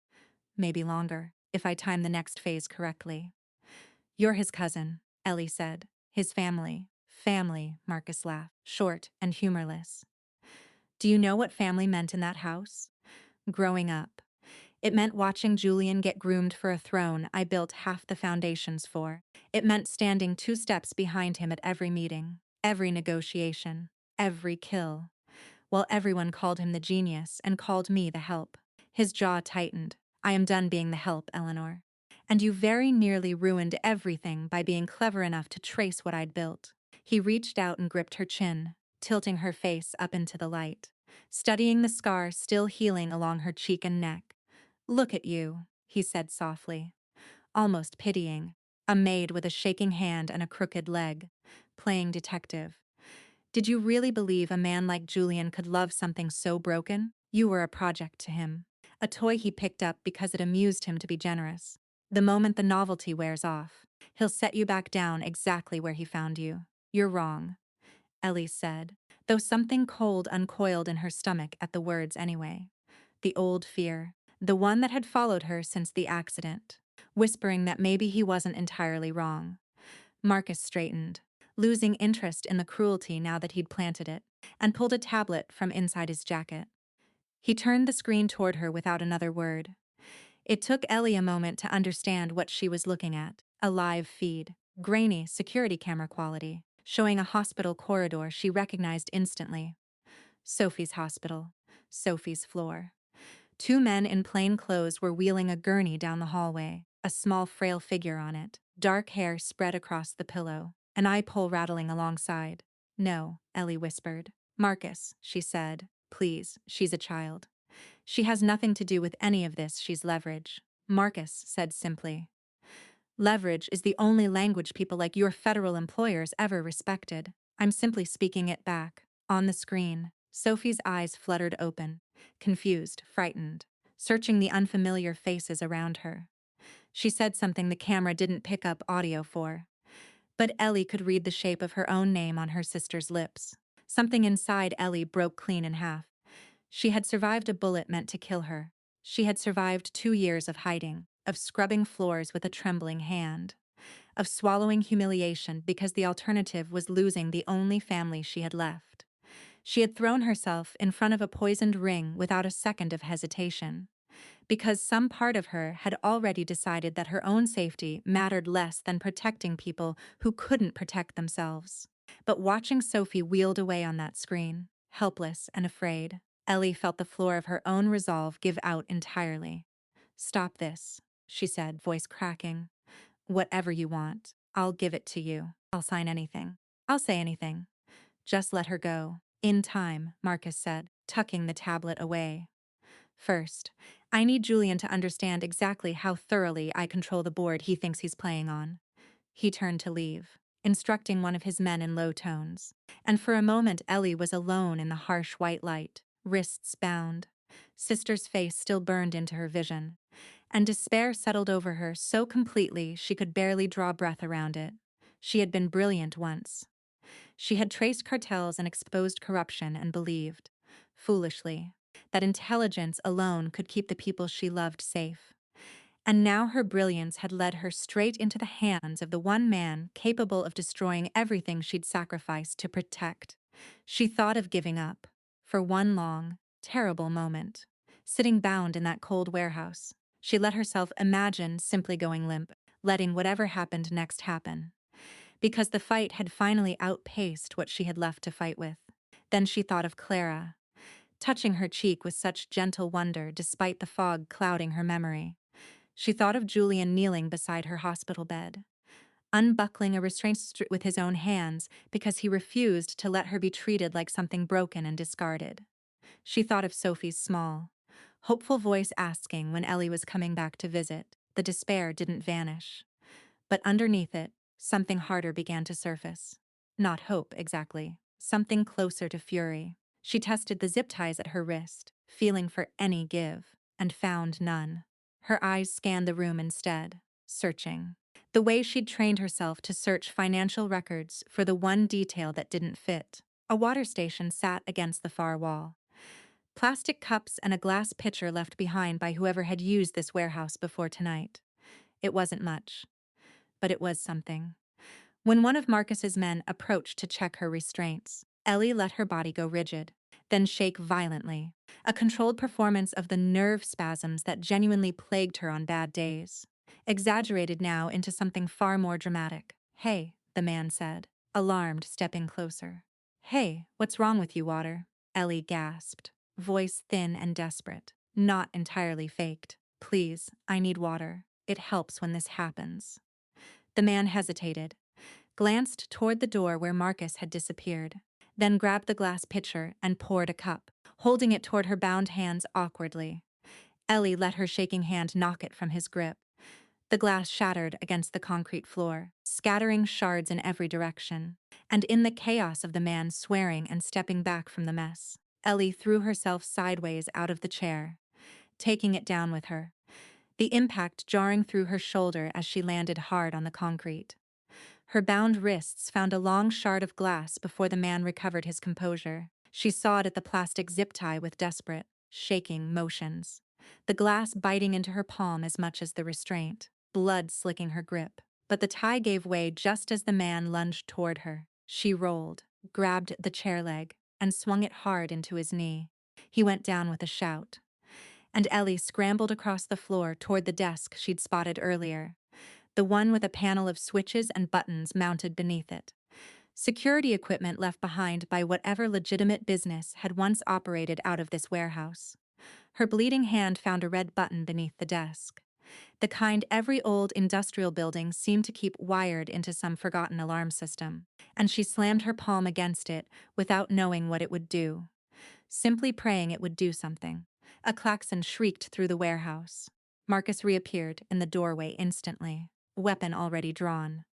Maybe longer, if I time the next phase correctly." "You're his cousin," Ellie said. "His family." "Family," Marcus laughed, short and humorless. "Do you know what family meant in that house? Growing up, it meant watching Julian get groomed for a throne I built half the foundations for. It meant standing 2 steps behind him at every meeting, every negotiation, every kill, while everyone called him the genius and called me the help." His jaw tightened. "I am done being the help, Eleanor. And you very nearly ruined everything by being clever enough to trace what I'd built." He reached out and gripped her chin, tilting her face up into the light, studying the scar still healing along her cheek and neck. "Look at you," he said softly, almost pitying, a maid with a shaking hand and a crooked leg, playing detective. "Did you really believe a man like Julian could love something so broken? You were a project to him, a toy he picked up because it amused him to be generous. The moment the novelty wears off, he'll set you back down exactly where he found you." "You're wrong," Ellie said, though something cold uncoiled in her stomach at the words anyway. The old fear, the one that had followed her since the accident, whispering that maybe he wasn't entirely wrong. Marcus straightened, losing interest in the cruelty now that he'd planted it, and pulled a tablet from inside his jacket. He turned the screen toward her without another word. It took Ellie a moment to understand what she was looking at. A live feed, grainy security camera quality. showing a hospital corridor she recognized instantly. Sophie's hospital. Sophie's floor. Two men in plain clothes were wheeling a gurney down the hallway, a small frail figure on it, dark hair spread across the pillow, an eye pole rattling alongside. "No," Ellie whispered. "Marcus," she said. "Please, she's a child. She has nothing to do with any of this, she's leverage." Marcus said simply. "Leverage is the only language people like your federal employers ever respected. I'm simply speaking it back." On the screen, Sophie's eyes fluttered open, confused, frightened, searching the unfamiliar faces around her. She said something the camera didn't pick up audio for, but Ellie could read the shape of her own name on her sister's lips. Something inside Ellie broke clean in half. She had survived a bullet meant to kill her. She had survived 2 years of hiding, of scrubbing floors with a trembling hand, of swallowing humiliation because the alternative was losing the only family she had left. She had thrown herself in front of a poisoned ring without a second of hesitation, because some part of her had already decided that her own safety mattered less than protecting people who couldn't protect themselves. But watching Sophie wheeled away on that screen, helpless and afraid, Ellie felt the floor of her own resolve give out entirely. "Stop this," she said, voice cracking. "Whatever you want, I'll give it to you. I'll sign anything. I'll say anything. Just let her go." "In time," Marcus said, tucking the tablet away. "First, I need Julian to understand exactly how thoroughly I control the board he thinks he's playing on." He turned to leave, instructing one of his men in low tones. And for a moment Ellie was alone in the harsh white light, wrists bound. Sister's face still burned into her vision, and despair settled over her so completely she could barely draw breath around it. She had been brilliant once. She had traced cartels and exposed corruption and believed, foolishly, that intelligence alone could keep the people she loved safe. And now her brilliance had led her straight into the hands of the one man capable of destroying everything she'd sacrificed to protect. She thought of giving up, for one long, terrible moment. Sitting bound in that cold warehouse, she let herself imagine simply going limp, letting whatever happened next happen. Because the fight had finally outpaced what she had left to fight with. Then she thought of Clara, touching her cheek with such gentle wonder despite the fog clouding her memory. She thought of Julian kneeling beside her hospital bed, unbuckling a restraint with his own hands because he refused to let her be treated like something broken and discarded. She thought of Sophie's small, hopeful voice asking when Ellie was coming back to visit. The despair didn't vanish. But underneath it, something harder began to surface. Not hope, exactly. Something closer to fury. She tested the zip ties at her wrist, feeling for any give, and found none. Her eyes scanned the room instead, searching. The way she'd trained herself to search financial records for the one detail that didn't fit. A water station sat against the far wall. Plastic cups and a glass pitcher left behind by whoever had used this warehouse before tonight. It wasn't much, but it was something. When one of Marcus's men approached to check her restraints, Ellie let her body go rigid, then shake violently, a controlled performance of the nerve spasms that genuinely plagued her on bad days, exaggerated now into something far more dramatic. "Hey," the man said, alarmed, stepping closer. "Hey, what's wrong with you, Water?" Ellie gasped, voice thin and desperate, not entirely faked. "Please, I need water. It helps when this happens." The man hesitated, glanced toward the door where Marcus had disappeared, then grabbed the glass pitcher and poured a cup, holding it toward her bound hands awkwardly. Ellie let her shaking hand knock it from his grip. The glass shattered against the concrete floor, scattering shards in every direction. And in the chaos of the man swearing and stepping back from the mess, Ellie threw herself sideways out of the chair, taking it down with her, the impact jarring through her shoulder as she landed hard on the concrete. Her bound wrists found a long shard of glass before the man recovered his composure. She sawed at the plastic zip tie with desperate, shaking motions, the glass biting into her palm as much as the restraint, blood slicking her grip. But the tie gave way just as the man lunged toward her. She rolled, grabbed the chair leg, and swung it hard into his knee. He went down with a shout, and Ellie scrambled across the floor toward the desk she'd spotted earlier, the one with a panel of switches and buttons mounted beneath it. security equipment left behind by whatever legitimate business had once operated out of this warehouse. Her bleeding hand found a red button beneath the desk, the kind every old industrial building seemed to keep wired into some forgotten alarm system, and she slammed her palm against it without knowing what it would do, simply praying it would do something. A klaxon shrieked through the warehouse. Marcus reappeared in the doorway instantly, weapon already drawn.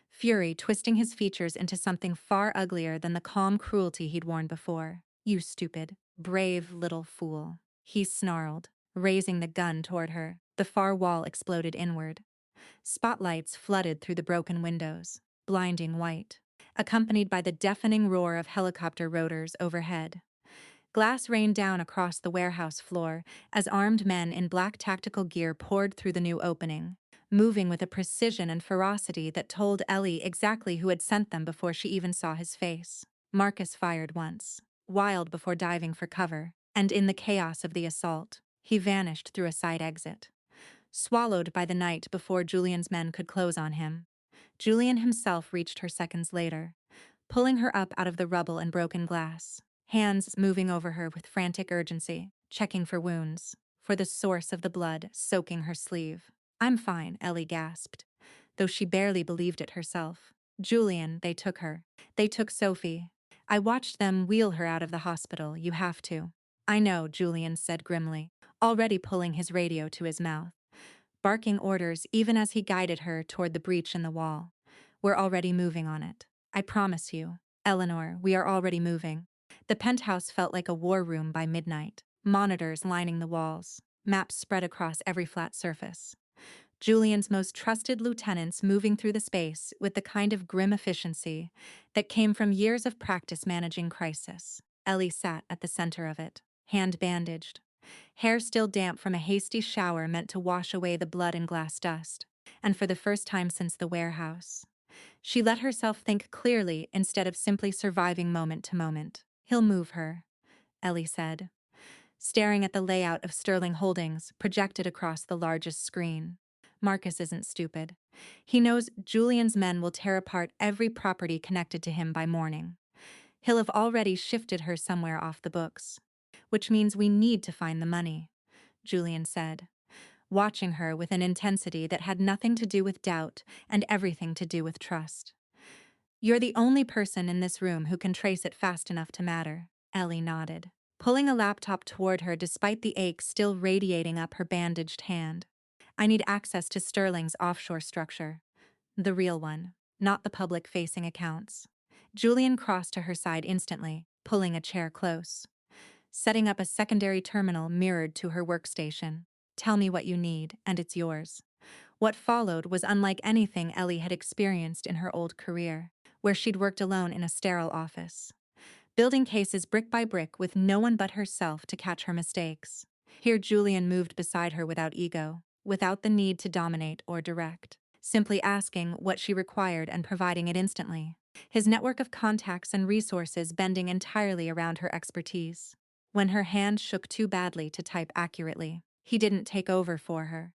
Fury twisting his features into something far uglier than the calm cruelty he'd worn before. "You stupid, brave little fool," he snarled, raising the gun toward her. The far wall exploded inward. Spotlights flooded through the broken windows, blinding white, accompanied by the deafening roar of helicopter rotors overhead. Glass rained down across the warehouse floor as armed men in black tactical gear poured through the new opening, moving with a precision and ferocity that told Ellie exactly who had sent them before she even saw his face. Marcus fired once, wild before diving for cover, and in the chaos of the assault, he vanished through a side exit, swallowed by the night before Julian's men could close on him. Julian himself reached her seconds later, pulling her up out of the rubble and broken glass, hands moving over her with frantic urgency, checking for wounds, for the source of the blood soaking her sleeve. "I'm fine," Ellie gasped, though she barely believed it herself. "Julian, they took her. They took Sophie. I watched them wheel her out of the hospital. You have to." "I know," Julian said grimly, already pulling his radio to his mouth, barking orders even as he guided her toward the breach in the wall. "We're already moving on it. I promise you. Eleanor, we are already moving." The penthouse felt like a war room by midnight, monitors lining the walls, maps spread across every flat surface. Julian's most trusted lieutenants moving through the space with the kind of grim efficiency that came from years of practice managing crisis. Ellie sat at the center of it, hand bandaged, hair still damp from a hasty shower meant to wash away the blood and glass dust, and for the first time since the warehouse, she let herself think clearly instead of simply surviving moment to moment. "He'll move her," Ellie said, staring at the layout of Sterling Holdings projected across the largest screen. Marcus isn't stupid. He knows Julian's men will tear apart every property connected to him by morning. He'll have already shifted her somewhere off the books, which means we need to find the money, Julian said, watching her with an intensity that had nothing to do with doubt and everything to do with trust. "You're the only person in this room who can trace it fast enough to matter," Ellie nodded, pulling a laptop toward her despite the ache still radiating up her bandaged hand. "I need access to Sterling's offshore structure. The real one, not the public-facing accounts." Julian crossed to her side instantly, pulling a chair close, setting up a secondary terminal mirrored to her workstation. "Tell me what you need, and it's yours." What followed was unlike anything Ellie had experienced in her old career, where she'd worked alone in a sterile office, building cases brick by brick with no one but herself to catch her mistakes. Here Julian moved beside her without ego, without the need to dominate or direct, simply asking what she required and providing it instantly, his network of contacts and resources bending entirely around her expertise. When her hand shook too badly to type accurately, he didn't take over for her,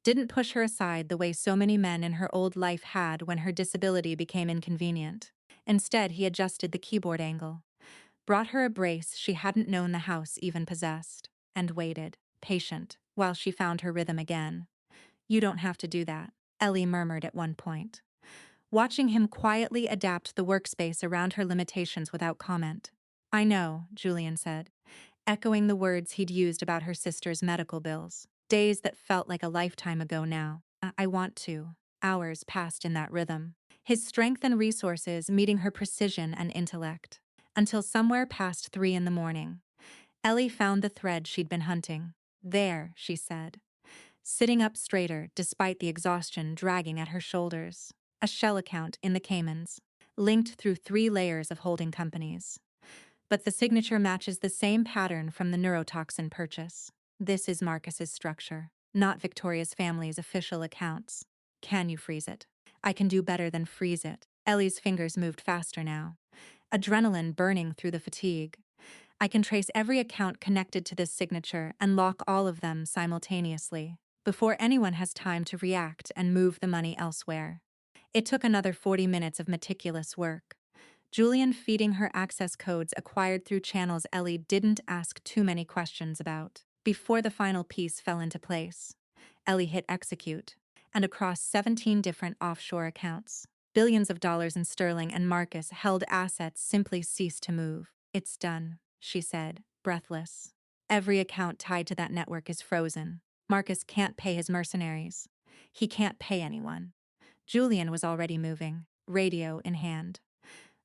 didn't push her aside the way so many men in her old life had when her disability became inconvenient. Instead, he adjusted the keyboard angle, brought her a brace she hadn't known the house even possessed, and waited, patient, while she found her rhythm again. "You don't have to do that," Ellie murmured at one point, watching him quietly adapt the workspace around her limitations without comment. "I know," Julian said, echoing the words he'd used about her sister's medical bills. Days that felt like a lifetime ago now. I want to." Hours passed in that rhythm, his strength and resources meeting her precision and intellect. Until somewhere past 3 in the morning, Ellie found the thread she'd been hunting. "There," she said, sitting up straighter despite the exhaustion dragging at her shoulders. A shell account in the Caymans, linked through 3 layers of holding companies. But the signature matches the same pattern from the neurotoxin purchase. This is Marcus's structure, not Victoria's family's official accounts. "Can you freeze it?" "I can do better than freeze it." Ellie's fingers moved faster now, adrenaline burning through the fatigue. "I can trace every account connected to this signature and lock all of them simultaneously, before anyone has time to react and move the money elsewhere." It took another 40 minutes of meticulous work, Julian feeding her access codes acquired through channels Ellie didn't ask too many questions about. Before the final piece fell into place, Ellie hit execute, and across 17 different offshore accounts, billions of dollars in sterling and Marcus held assets simply ceased to move. "It's done," she said, breathless. "Every account tied to that network is frozen. Marcus can't pay his mercenaries. He can't pay anyone." Julian was already moving, radio in hand.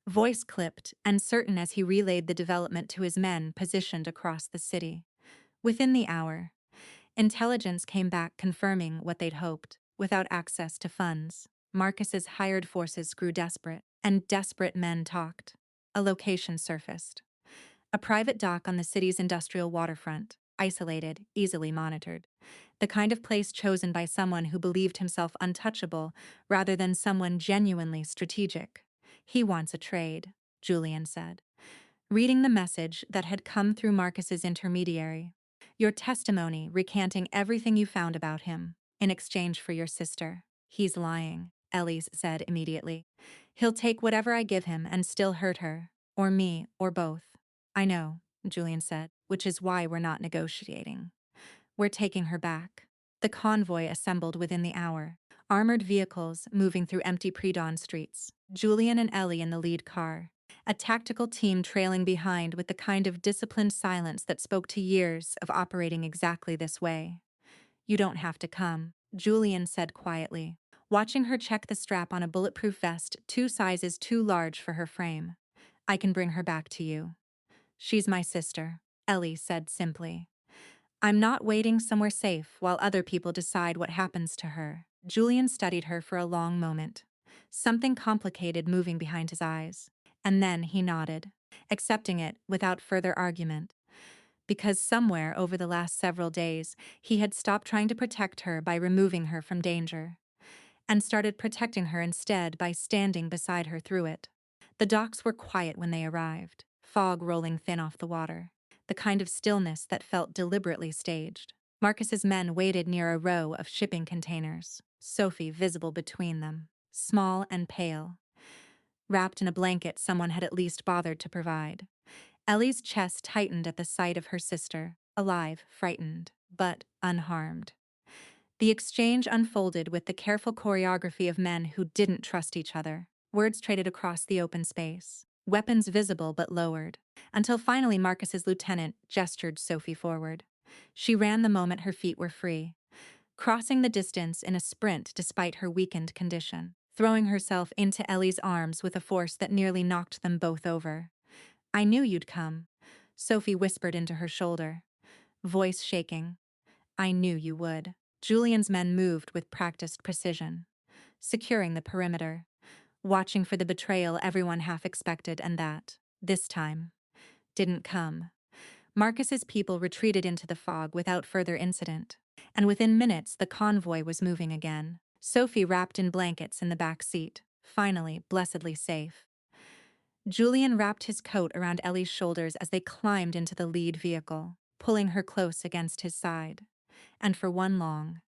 Voice clipped and certain as he relayed the development to his men positioned across the city. Within the hour, intelligence came back confirming what they'd hoped. Without access to funds, Marcus's hired forces grew desperate, and desperate men talked. A location surfaced. A private dock on the city's industrial waterfront, isolated, easily monitored. The kind of place chosen by someone who believed himself untouchable rather than someone genuinely strategic. "He wants a trade," Julian said, reading the message that had come through Marcus's intermediary. "Your testimony recanting everything you found about him, in exchange for your sister." "He's lying," Elise said immediately. "He'll take whatever I give him and still hurt her, or me, or both." "I know," Julian said, "which is why we're not negotiating. We're taking her back." The convoy assembled within the hour, armored vehicles moving through empty pre-dawn streets, Julian and Ellie in the lead car, a tactical team trailing behind with the kind of disciplined silence that spoke to years of operating exactly this way. "You don't have to come," Julian said quietly, watching her check the strap on a bulletproof vest 2 sizes too large for her frame. "I can bring her back to you." "She's my sister," Ellie said simply. "I'm not waiting somewhere safe while other people decide what happens to her." Julian studied her for a long moment, something complicated moving behind his eyes, and then he nodded, accepting it without further argument. Because somewhere over the last several days, he had stopped trying to protect her by removing her from danger, and started protecting her instead by standing beside her through it. The docks were quiet when they arrived, fog rolling thin off the water, the kind of stillness that felt deliberately staged. Marcus's men waited near a row of shipping containers, Sophie visible between them, small and pale, wrapped in a blanket someone had at least bothered to provide. Ellie's chest tightened at the sight of her sister, alive, frightened, but unharmed. The exchange unfolded with the careful choreography of men who didn't trust each other. Words traded across the open space, weapons visible but lowered, until finally Marcus's lieutenant gestured Sophie forward. She ran the moment her feet were free, crossing the distance in a sprint despite her weakened condition, throwing herself into Ellie's arms with a force that nearly knocked them both over. "I knew you'd come," Sophie whispered into her shoulder, voice shaking. "I knew you would." Julian's men moved with practiced precision, securing the perimeter, watching for the betrayal everyone half expected and that, this time, didn't come. Marcus's people retreated into the fog without further incident, and within minutes the convoy was moving again, Sophie wrapped in blankets in the back seat, finally blessedly safe. Julian wrapped his coat around Ellie's shoulders as they climbed into the lead vehicle, pulling her close against his side. And for one long,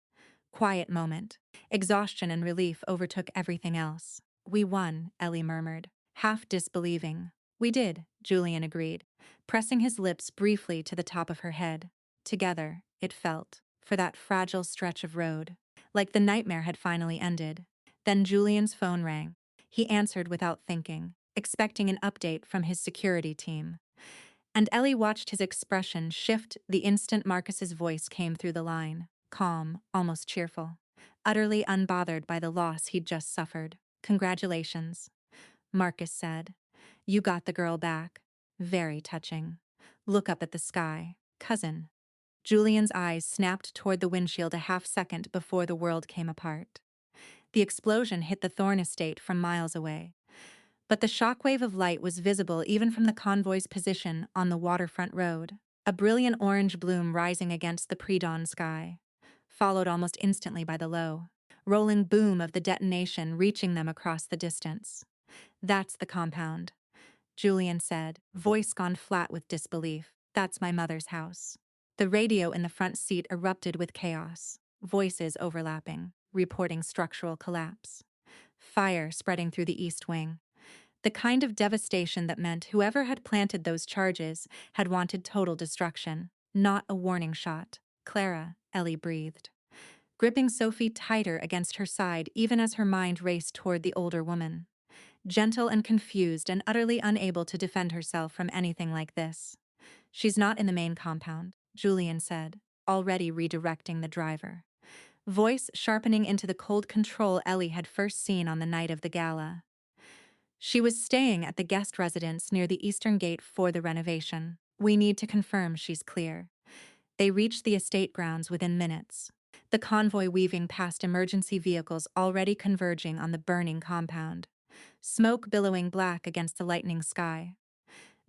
quiet moment, exhaustion and relief overtook everything else. "We won," Ellie murmured, half disbelieving. "We did," Julian agreed, pressing his lips briefly to the top of her head. Together, it felt, for that fragile stretch of road, like the nightmare had finally ended. Then Julian's phone rang. He answered without thinking, expecting an update from his security team. And Ellie watched his expression shift the instant Marcus's voice came through the line, calm, almost cheerful, utterly unbothered by the loss he'd just suffered. "Congratulations," Marcus said. "You got the girl back. Very touching. Look up at the sky, cousin." Julian's eyes snapped toward the windshield a half second before the world came apart. The explosion hit the Thorne estate from miles away, but the shockwave of light was visible even from the convoy's position on the waterfront road, a brilliant orange bloom rising against the pre-dawn sky, followed almost instantly by the low, rolling boom of the detonation reaching them across the distance. "That's the compound," Julian said, voice gone flat with disbelief. "That's my mother's house." The radio in the front seat erupted with chaos, voices overlapping, reporting structural collapse. Fire spreading through the east wing. The kind of devastation that meant whoever had planted those charges had wanted total destruction, not a warning shot. Clara, Ellie breathed, gripping Sophie tighter against her side even as her mind raced toward the older woman. Gentle and confused and utterly unable to defend herself from anything like this. She's not in the main compound, Julian said, already redirecting the driver. Voice sharpening into the cold control Ellie had first seen on the night of the gala. She was staying at the guest residence near the eastern gate for the renovation. We need to confirm she's clear. They reached the estate grounds within minutes, the convoy weaving past emergency vehicles already converging on the burning compound, smoke billowing black against the lightning sky.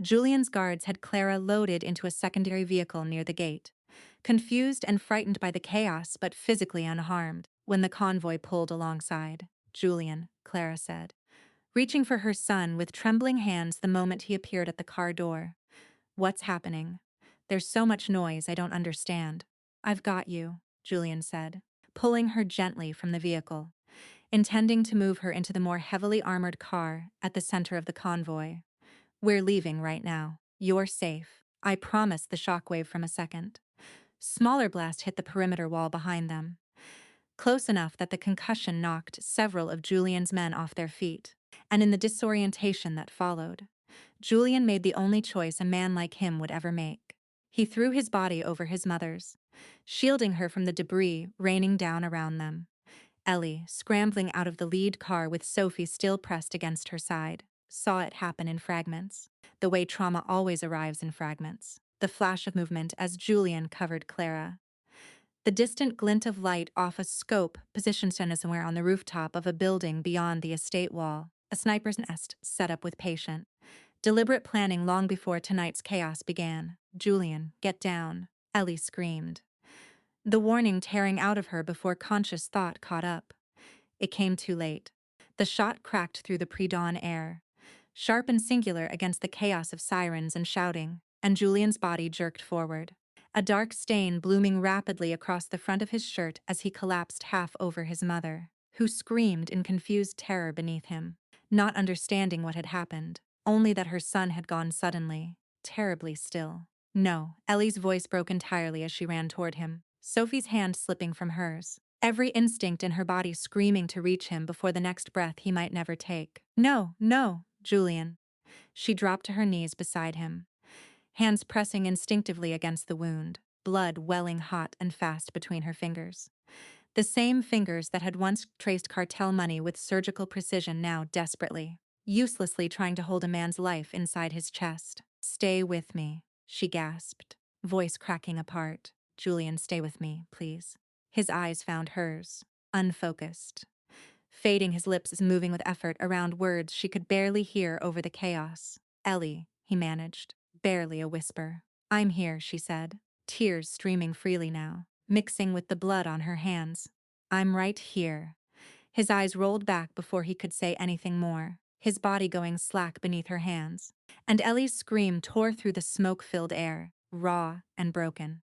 Julian's guards had Clara loaded into a secondary vehicle near the gate, confused and frightened by the chaos but physically unharmed. When the convoy pulled alongside, Julian, Clara said, reaching for her son with trembling hands the moment he appeared at the car door. What's happening? There's so much noise I don't understand. I've got you, Julian said, pulling her gently from the vehicle, intending to move her into the more heavily armored car at the center of the convoy. We're leaving right now. You're safe. I promised the shockwave from a second. Smaller blast hit the perimeter wall behind them, close enough that the concussion knocked several of Julian's men off their feet. And in the disorientation that followed, Julian made the only choice a man like him would ever make. He threw his body over his mother's, shielding her from the debris raining down around them. Ellie, scrambling out of the lead car with Sophie still pressed against her side, saw it happen in fragments, the way trauma always arrives in fragments. The flash of movement as Julian covered Clara. The distant glint of light off a scope positioned somewhere on the rooftop of a building beyond the estate wall, a sniper's nest set up with patient, deliberate planning long before tonight's chaos began. Julian, get down, Ellie screamed, the warning tearing out of her before conscious thought caught up. It came too late. The shot cracked through the pre-dawn air, sharp and singular against the chaos of sirens and shouting, and Julian's body jerked forward, a dark stain blooming rapidly across the front of his shirt as he collapsed half over his mother, who screamed in confused terror beneath him, not understanding what had happened, only that her son had gone suddenly, terribly still. No, Ellie's voice broke entirely as she ran toward him, Sophie's hand slipping from hers, every instinct in her body screaming to reach him before the next breath he might never take. No, no, Julian. She dropped to her knees beside him, hands pressing instinctively against the wound, blood welling hot and fast between her fingers. The same fingers that had once traced cartel money with surgical precision now desperately, uselessly trying to hold a man's life inside his chest. Stay with me, she gasped, voice cracking apart. Julian, stay with me, please. His eyes found hers, unfocused, fading, his lips moving with effort around words she could barely hear over the chaos. Ellie, he managed, barely a whisper. I'm here, she said, tears streaming freely now, mixing with the blood on her hands. I'm right here. His eyes rolled back before he could say anything more, his body going slack beneath her hands. And Ellie's scream tore through the smoke-filled air, raw and broken.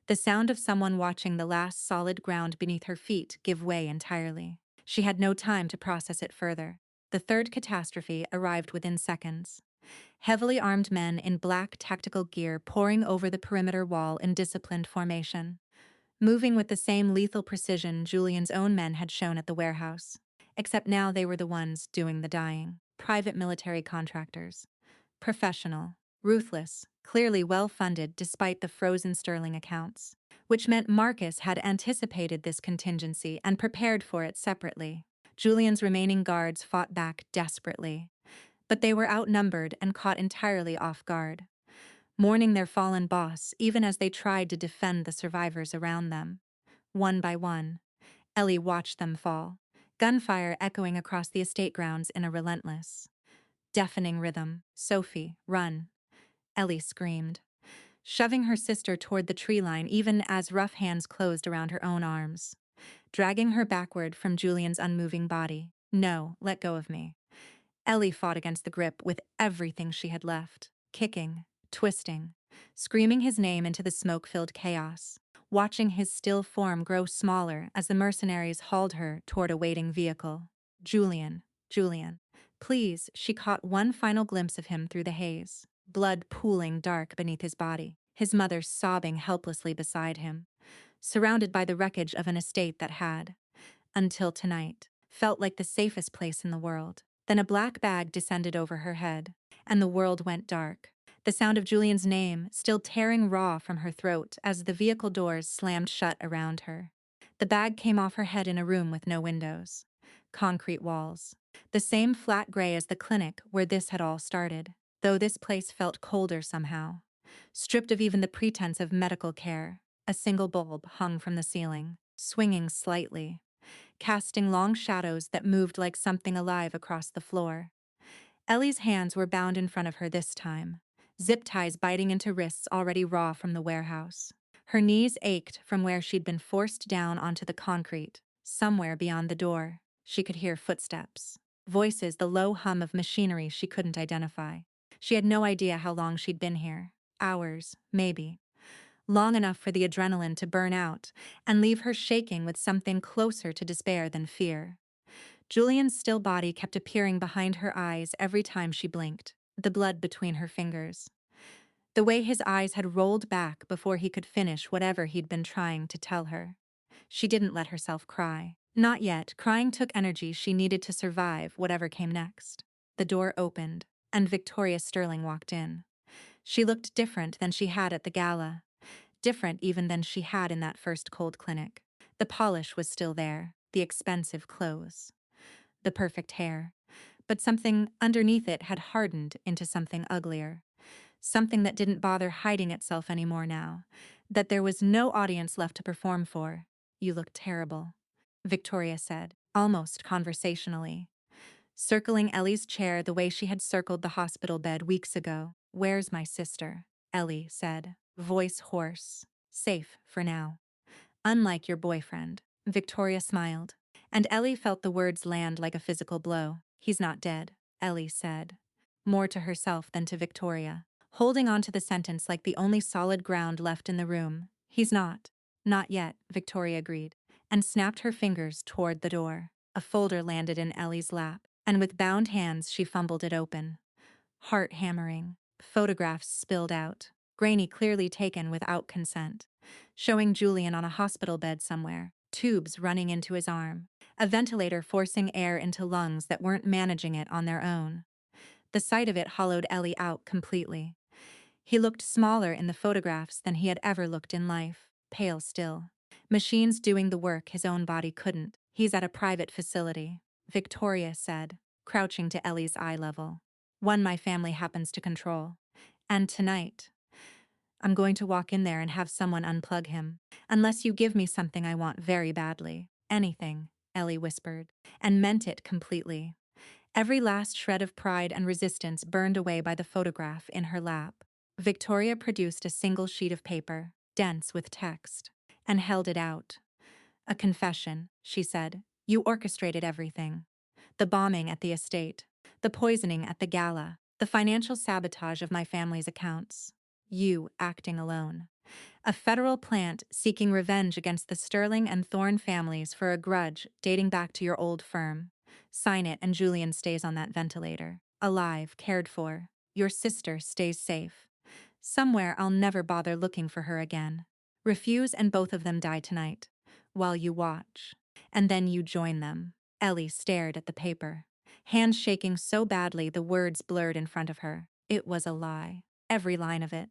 The sound of someone watching the last solid ground beneath her feet give way entirely. She had no time to process it further. The third catastrophe arrived within seconds. Heavily armed men in black tactical gear pouring over the perimeter wall in disciplined formation, moving with the same lethal precision Julian's own men had shown at the warehouse. Except now they were the ones doing the dying. Private military contractors. Professional, ruthless, clearly well-funded despite the frozen sterling accounts, which meant Marcus had anticipated this contingency and prepared for it separately. Julian's remaining guards fought back desperately, but they were outnumbered and caught entirely off guard, mourning their fallen boss even as they tried to defend the survivors around them. One by one, Ellie watched them fall, gunfire echoing across the estate grounds in a relentless, deafening rhythm. Sophie, run, Ellie screamed, shoving her sister toward the tree line even as rough hands closed around her own arms, dragging her backward from Julian's unmoving body. No, let go of me. Ellie fought against the grip with everything she had left, kicking, twisting, screaming his name into the smoke-filled chaos, watching his still form grow smaller as the mercenaries hauled her toward a waiting vehicle. Julian, Julian, Please, she caught one final glimpse of him through the haze, blood pooling dark beneath his body, his mother sobbing helplessly beside him, surrounded by the wreckage of an estate that had, until tonight, felt like the safest place in the world. Then a black bag descended over her head, and the world went dark. The sound of Julian's name still tearing raw from her throat as the vehicle doors slammed shut around her. The bag came off her head in a room with no windows. Concrete walls. The same flat gray as the clinic where this had all started, though this place felt colder somehow. Stripped of even the pretense of medical care, a single bulb hung from the ceiling, swinging slightly, casting long shadows that moved like something alive across the floor. Ellie's hands were bound in front of her this time, zip ties biting into wrists already raw from the warehouse. Her knees ached from where she'd been forced down onto the concrete. Somewhere beyond the door, she could hear footsteps, voices, the low hum of machinery she couldn't identify. She had no idea how long she'd been here. Hours, maybe. Long enough for the adrenaline to burn out and leave her shaking with something closer to despair than fear. Julian's still body kept appearing behind her eyes every time she blinked, the blood between her fingers. The way his eyes had rolled back before he could finish whatever he'd been trying to tell her. She didn't let herself cry. Not yet. Crying took energy she needed to survive whatever came next. The door opened, and Victoria Sterling walked in. She looked different than she had at the gala. Different even than she had in that first cold clinic. The polish was still there, the expensive clothes, the perfect hair. But something underneath it had hardened into something uglier. Something that didn't bother hiding itself anymore now. That there was no audience left to perform for. "You look terrible," Victoria said, almost conversationally, circling Ellie's chair the way she had circled the hospital bed weeks ago. "Where's my sister?" Ellie said, voice hoarse. "Safe for now. Unlike your boyfriend." Victoria smiled, and Ellie felt the words land like a physical blow. "He's not dead," Ellie said, more to herself than to Victoria, holding on to the sentence like the only solid ground left in the room. "He's not." "Not yet," Victoria agreed, and snapped her fingers toward the door. A folder landed in Ellie's lap, and with bound hands she fumbled it open. Heart hammering. Photographs spilled out, grainy, clearly taken without consent, showing Julian on a hospital bed somewhere, tubes running into his arm, a ventilator forcing air into lungs that weren't managing it on their own. The sight of it hollowed Ellie out completely. He looked smaller in the photographs than he had ever looked in life, pale still. Machines doing the work his own body couldn't. "He's at a private facility," Victoria said, crouching to Ellie's eye level. "One my family happens to control. And tonight, I'm going to walk in there and have someone unplug him. Unless you give me something I want very badly." "Anything," Ellie whispered, and meant it completely. Every last shred of pride and resistance burned away by the photograph in her lap. Victoria produced a single sheet of paper, dense with text, and held it out. "A confession," she said. "You orchestrated everything. The bombing at the estate, the poisoning at the gala, the financial sabotage of my family's accounts. You acting alone. A federal plant seeking revenge against the Sterling and Thorne families for a grudge dating back to your old firm. Sign it and Julian stays on that ventilator. Alive, cared for. Your sister stays safe. Somewhere I'll never bother looking for her again. Refuse and both of them die tonight. While you watch. And then you join them." Ellie stared at the paper, hands shaking so badly the words blurred in front of her. It was a lie. Every line of it.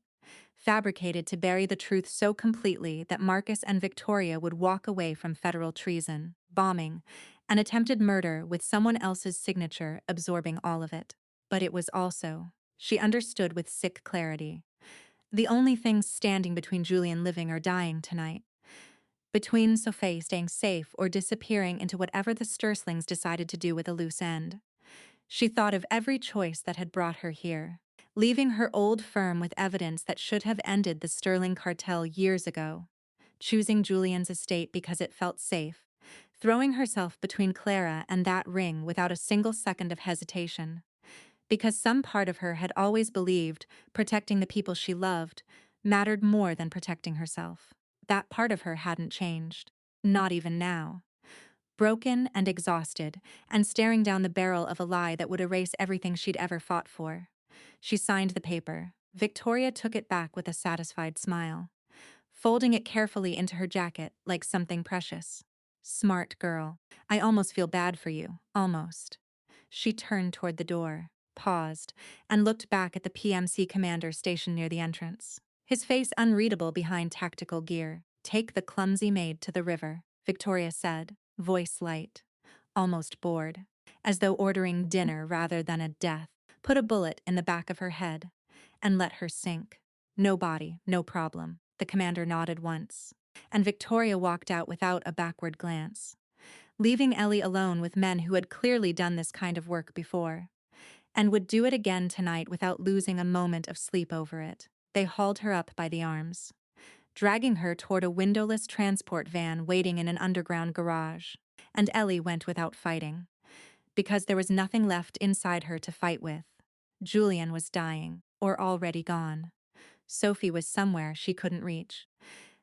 Fabricated to bury the truth so completely that Marcus and Victoria would walk away from federal treason, bombing, and attempted murder with someone else's signature absorbing all of it. But it was also, she understood with sick clarity, the only thing standing between Julian living or dying tonight. Between Sophie staying safe or disappearing into whatever the Sturslings decided to do with a loose end. She thought of every choice that had brought her here, leaving her old firm with evidence that should have ended the Sterling cartel years ago, choosing Julian's estate because it felt safe, throwing herself between Clara and that ring without a single second of hesitation, because some part of her had always believed protecting the people she loved mattered more than protecting herself. That part of her hadn't changed, not even now. broken and exhausted, and staring down the barrel of a lie that would erase everything she'd ever fought for. She signed the paper. Victoria took it back with a satisfied smile, folding it carefully into her jacket like something precious. Smart girl. I almost feel bad for you. Almost. She turned toward the door, paused, and looked back at the PMC commander stationed near the entrance. His face unreadable behind tactical gear. Take the Clumsy Maid to the river, Victoria said, voice light, almost bored, as though ordering dinner rather than a death. Put a bullet in the back of her head, and let her sink. No body, no problem. The commander nodded once, and Victoria walked out without a backward glance, leaving Ellie alone with men who had clearly done this kind of work before, and would do it again tonight without losing a moment of sleep over it. They hauled her up by the arms, dragging her toward a windowless transport van waiting in an underground garage, and Ellie went without fighting, because there was nothing left inside her to fight with. Julian was dying, or already gone. Sophie was somewhere she couldn't reach.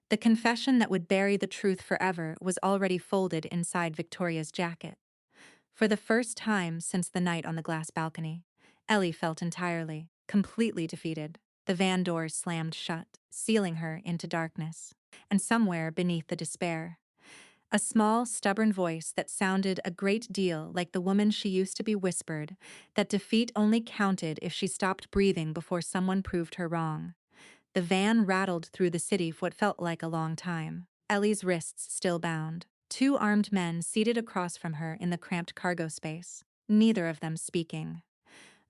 The confession that would bury the truth forever was already folded inside Victoria's jacket. For the first time since the night on the glass balcony, Ellie felt entirely, completely defeated. The van doors slammed shut, sealing her into darkness. And somewhere beneath the despair, a small, stubborn voice that sounded a great deal like the woman she used to be whispered that defeat only counted if she stopped breathing before someone proved her wrong. The van rattled through the city for what felt like a long time, Ellie's wrists still bound. Two armed men seated across from her in the cramped cargo space, neither of them speaking.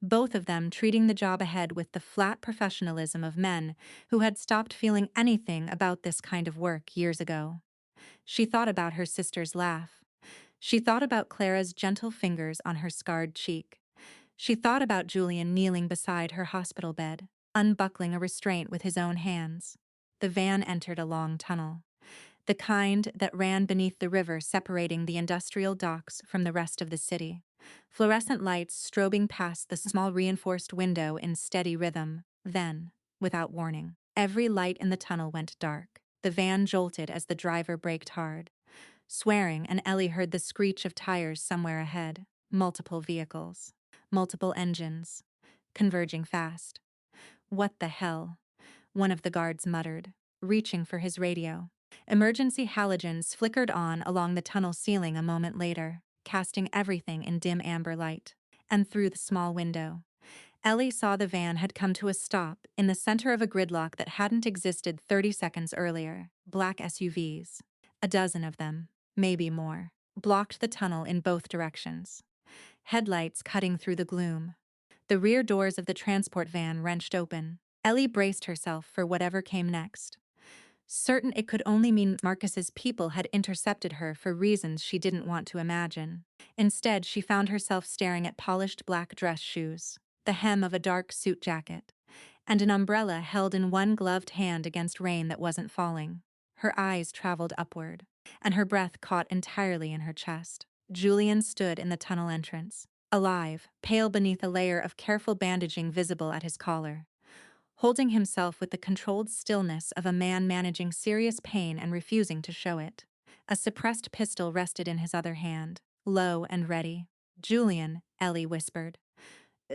Both of them treating the job ahead with the flat professionalism of men who had stopped feeling anything about this kind of work years ago. She thought about her sister's laugh. She thought about Clara's gentle fingers on her scarred cheek. She thought about Julian kneeling beside her hospital bed, unbuckling a restraint with his own hands. The van entered a long tunnel, the kind that ran beneath the river separating the industrial docks from the rest of the city. Fluorescent lights strobing past the small reinforced window in steady rhythm. Then, without warning, every light in the tunnel went dark. The van jolted as the driver braked hard, swearing, and Ellie heard the screech of tires somewhere ahead. Multiple vehicles, multiple engines, converging fast. What the hell? One of the guards muttered, reaching for his radio. Emergency halogens flickered on along the tunnel ceiling a moment later, casting everything in dim amber light. And through the small window, Ellie saw the van had come to a stop in the center of a gridlock that hadn't existed 30 seconds earlier. Black SUVs, a dozen of them, maybe more, blocked the tunnel in both directions, headlights cutting through the gloom. The rear doors of the transport van wrenched open. Ellie braced herself for whatever came next, certain it could only mean Marcus's people had intercepted her for reasons she didn't want to imagine. Instead, she found herself staring at polished black dress shoes, the hem of a dark suit jacket, and an umbrella held in one gloved hand against rain that wasn't falling. Her eyes traveled upward, and her breath caught entirely in her chest. Julian stood in the tunnel entrance, alive, pale beneath a layer of careful bandaging visible at his collar, holding himself with the controlled stillness of a man managing serious pain and refusing to show it. A suppressed pistol rested in his other hand, low and ready. Julian, Ellie whispered,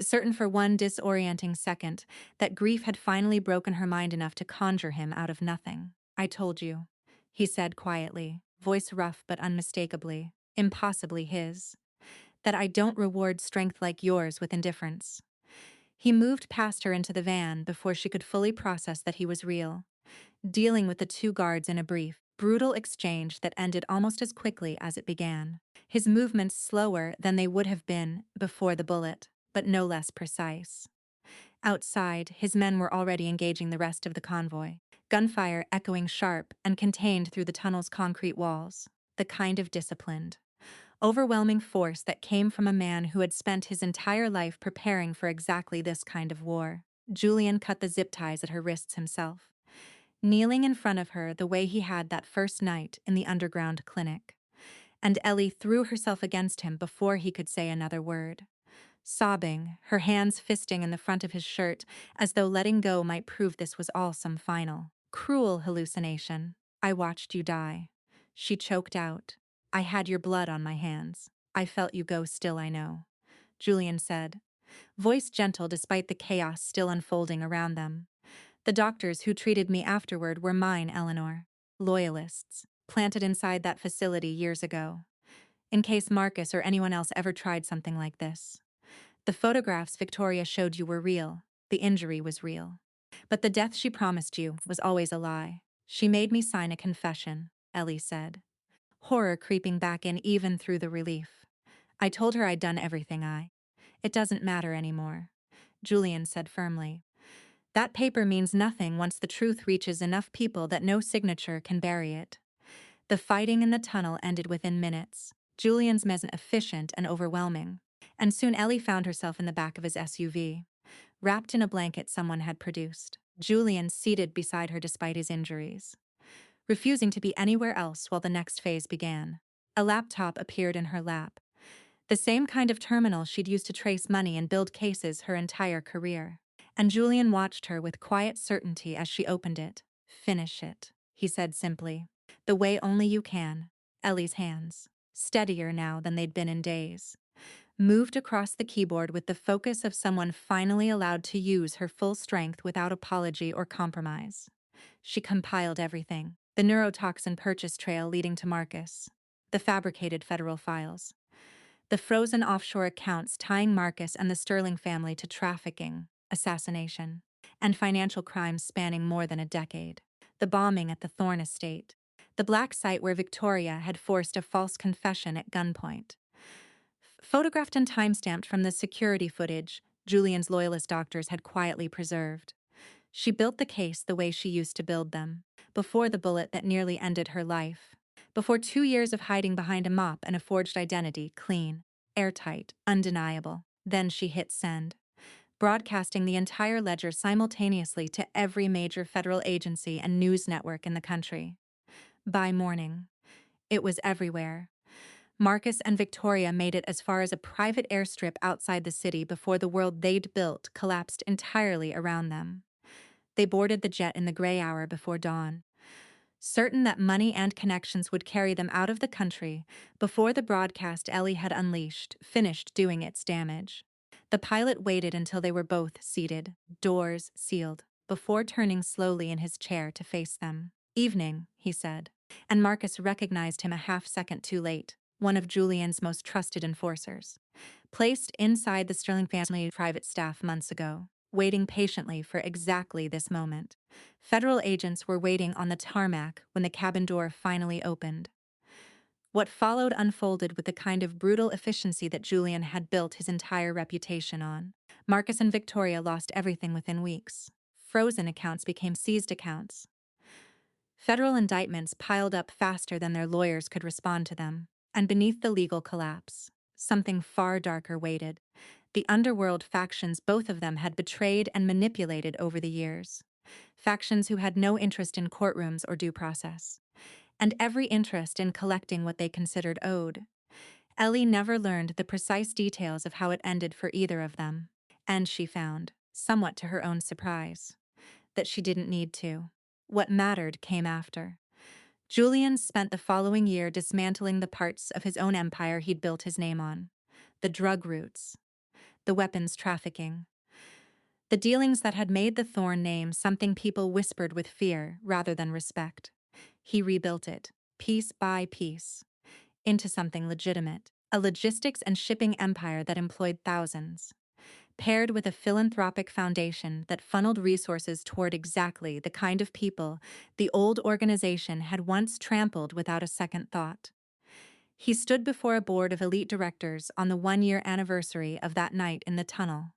certain for one disorienting second that grief had finally broken her mind enough to conjure him out of nothing. I told you, he said quietly, voice rough but unmistakably, impossibly his, that I don't reward strength like yours with indifference. He moved past her into the van before she could fully process that he was real, dealing with the two guards in a brief, brutal exchange that ended almost as quickly as it began. His movements slower than they would have been before the bullet, but no less precise. Outside, his men were already engaging the rest of the convoy, gunfire echoing sharp and contained through the tunnel's concrete walls, the kind of disciplined, overwhelming force that came from a man who had spent his entire life preparing for exactly this kind of war. Julian cut the zip ties at her wrists himself, kneeling in front of her the way he had that first night in the underground clinic. And Ellie threw herself against him before he could say another word, sobbing, her hands fisting in the front of his shirt as though letting go might prove this was all some final, cruel hallucination. I watched you die, she choked out. I had your blood on my hands. I felt you go still, I know. Julian said, voice gentle despite the chaos still unfolding around them. The doctors who treated me afterward were mine, Eleanor. Loyalists, planted inside that facility years ago. In case Marcus or anyone else ever tried something like this. The photographs Victoria showed you were real. The injury was real. But the death she promised you was always a lie. She made me sign a confession, Ellie said. Horror creeping back in even through the relief. I told her I'd done everything It doesn't matter anymore, Julian said firmly. That paper means nothing once the truth reaches enough people that no signature can bury it. The fighting in the tunnel ended within minutes. Julian's was efficient and overwhelming. And soon Ellie found herself in the back of his SUV, wrapped in a blanket someone had produced. Julian seated beside her despite his injuries, refusing to be anywhere else while the next phase began. A laptop appeared in her lap. The same kind of terminal she'd used to trace money and build cases her entire career. And Julian watched her with quiet certainty as she opened it. Finish it, he said simply. The way only you can. Ellie's hands, steadier now than they'd been in days, moved across the keyboard with the focus of someone finally allowed to use her full strength without apology or compromise. She compiled everything. The neurotoxin purchase trail leading to Marcus. The fabricated federal files. The frozen offshore accounts tying Marcus and the Sterling family to trafficking, assassination, and financial crimes spanning more than a decade. The bombing at the Thorne estate. The black site where Victoria had forced a false confession at gunpoint. Photographed and timestamped from the security footage Julian's loyalist doctors had quietly preserved. She built the case the way she used to build them, before the bullet that nearly ended her life. Before 2 years of hiding behind a mop and a forged identity, clean, airtight, undeniable. Then she hit send, broadcasting the entire ledger simultaneously to every major federal agency and news network in the country. By morning, it was everywhere. Marcus and Victoria made it as far as a private airstrip outside the city before the world they'd built collapsed entirely around them. They boarded the jet in the gray hour before dawn, certain that money and connections would carry them out of the country before the broadcast Ellie had unleashed finished doing its damage. The pilot waited until they were both seated, doors sealed, before turning slowly in his chair to face them. Evening, he said, and Marcus recognized him a half-second too late, one of Julian's most trusted enforcers, placed inside the Sterling family private staff months ago, waiting patiently for exactly this moment. Federal agents were waiting on the tarmac when the cabin door finally opened. What followed unfolded with the kind of brutal efficiency that Julian had built his entire reputation on. Marcus and Victoria lost everything within weeks. Frozen accounts became seized accounts. Federal indictments piled up faster than their lawyers could respond to them. And beneath the legal collapse, something far darker waited. The underworld factions both of them had betrayed and manipulated over the years. Factions who had no interest in courtrooms or due process, and every interest in collecting what they considered owed. Ellie never learned the precise details of how it ended for either of them, and she found, somewhat to her own surprise, that she didn't need to. What mattered came after. Julian spent the following year dismantling the parts of his own empire he'd built his name on. The drug routes, the weapons trafficking, the dealings that had made the Thorne name something people whispered with fear rather than respect. He rebuilt it, piece by piece, into something legitimate, a logistics and shipping empire that employed thousands, paired with a philanthropic foundation that funneled resources toward exactly the kind of people the old organization had once trampled without a second thought. He stood before a board of elite directors on the 1-year anniversary of that night in the tunnel,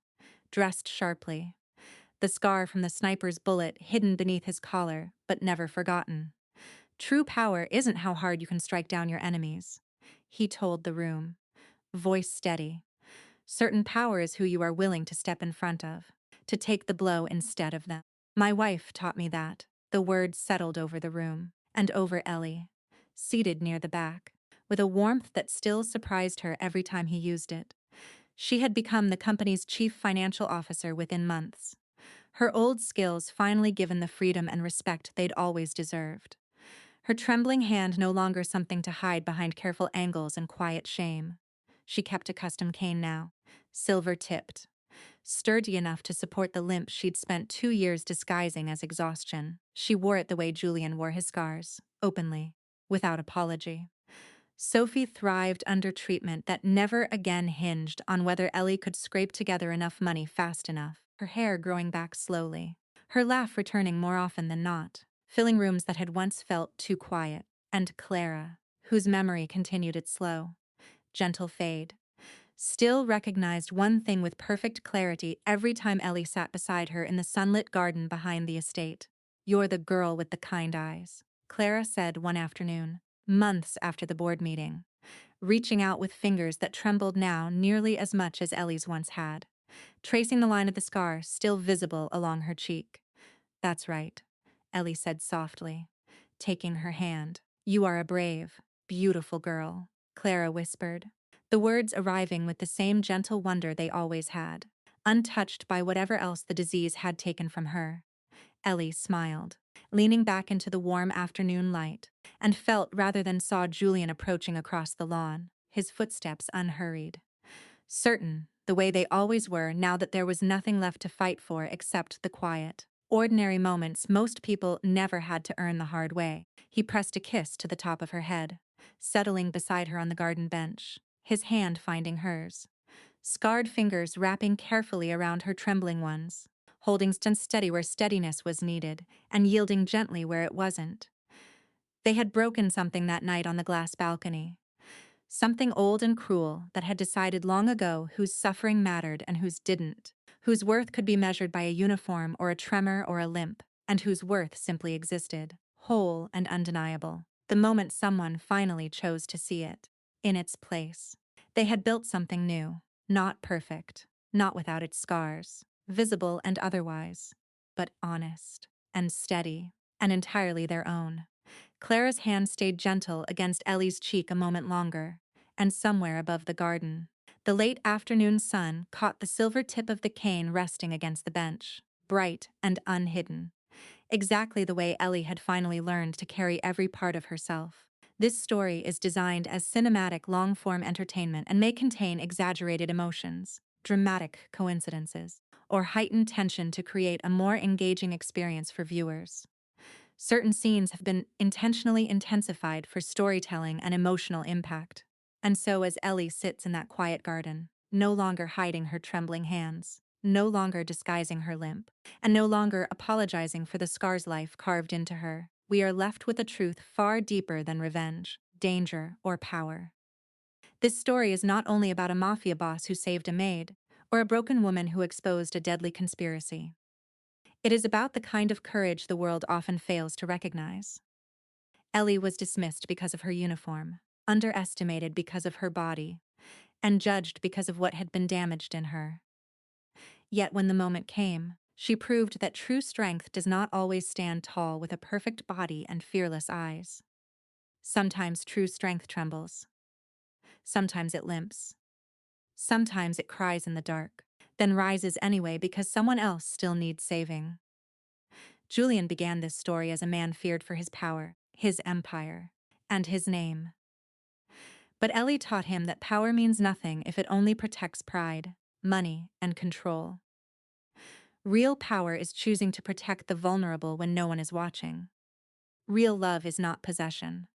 dressed sharply, the scar from the sniper's bullet hidden beneath his collar, but never forgotten. True power isn't how hard you can strike down your enemies, he told the room, voice steady. Certain power is who you are willing to step in front of, to take the blow instead of them. My wife taught me that. The words settled over the room, and over Ellie, seated near the back, with a warmth that still surprised her every time he used it. She had become the company's chief financial officer within months, her old skills finally given the freedom and respect they'd always deserved. Her trembling hand no longer something to hide behind careful angles and quiet shame. She kept a custom cane now, silver-tipped, sturdy enough to support the limp she'd spent 2 years disguising as exhaustion. She wore it the way Julian wore his scars, openly, without apology. Sophie thrived under treatment that never again hinged on whether Ellie could scrape together enough money fast enough, her hair growing back slowly, her laugh returning more often than not, filling rooms that had once felt too quiet, and Clara, whose memory continued its slow, gentle fade, still recognized one thing with perfect clarity every time Ellie sat beside her in the sunlit garden behind the estate. "You're the girl with the kind eyes," Clara said one afternoon, months after the board meeting, reaching out with fingers that trembled now nearly as much as Ellie's once had, tracing the line of the scar still visible along her cheek. "That's right," Ellie said softly, taking her hand. "You are a brave, beautiful girl," Clara whispered, the words arriving with the same gentle wonder they always had, untouched by whatever else the disease had taken from her. Ellie smiled, leaning back into the warm afternoon light, and felt rather than saw Julian approaching across the lawn, his footsteps unhurried. Certain, the way they always were now that there was nothing left to fight for except the quiet, ordinary moments most people never had to earn the hard way. He pressed a kiss to the top of her head, settling beside her on the garden bench, his hand finding hers, scarred fingers wrapping carefully around her trembling ones, holding steady where steadiness was needed, and yielding gently where it wasn't. They had broken something that night on the glass balcony. Something old and cruel that had decided long ago whose suffering mattered and whose didn't, whose worth could be measured by a uniform or a tremor or a limp, and whose worth simply existed, whole and undeniable, the moment someone finally chose to see it, in its place. They had built something new, not perfect, not without its scars, visible and otherwise, but honest, and steady, and entirely their own. Clara's hand stayed gentle against Ellie's cheek a moment longer, and somewhere above the garden, the late afternoon sun caught the silver tip of the cane resting against the bench, bright and unhidden, exactly the way Ellie had finally learned to carry every part of herself. This story is designed as cinematic long-form entertainment and may contain exaggerated emotions, dramatic coincidences, or heightened tension to create a more engaging experience for viewers. Certain scenes have been intentionally intensified for storytelling and emotional impact. And so as Ellie sits in that quiet garden, no longer hiding her trembling hands, no longer disguising her limp, and no longer apologizing for the scars life carved into her, we are left with a truth far deeper than revenge, danger, or power. This story is not only about a mafia boss who saved a maid, or a broken woman who exposed a deadly conspiracy. It is about the kind of courage the world often fails to recognize. Ellie was dismissed because of her uniform, underestimated because of her body, and judged because of what had been damaged in her. Yet when the moment came, she proved that true strength does not always stand tall with a perfect body and fearless eyes. Sometimes true strength trembles. Sometimes it limps. Sometimes it cries in the dark, then rises anyway because someone else still needs saving. Julian began this story as a man feared for his power, his empire, and his name. But Ellie taught him that power means nothing if it only protects pride, money, and control. Real power is choosing to protect the vulnerable when no one is watching. Real love is not possession.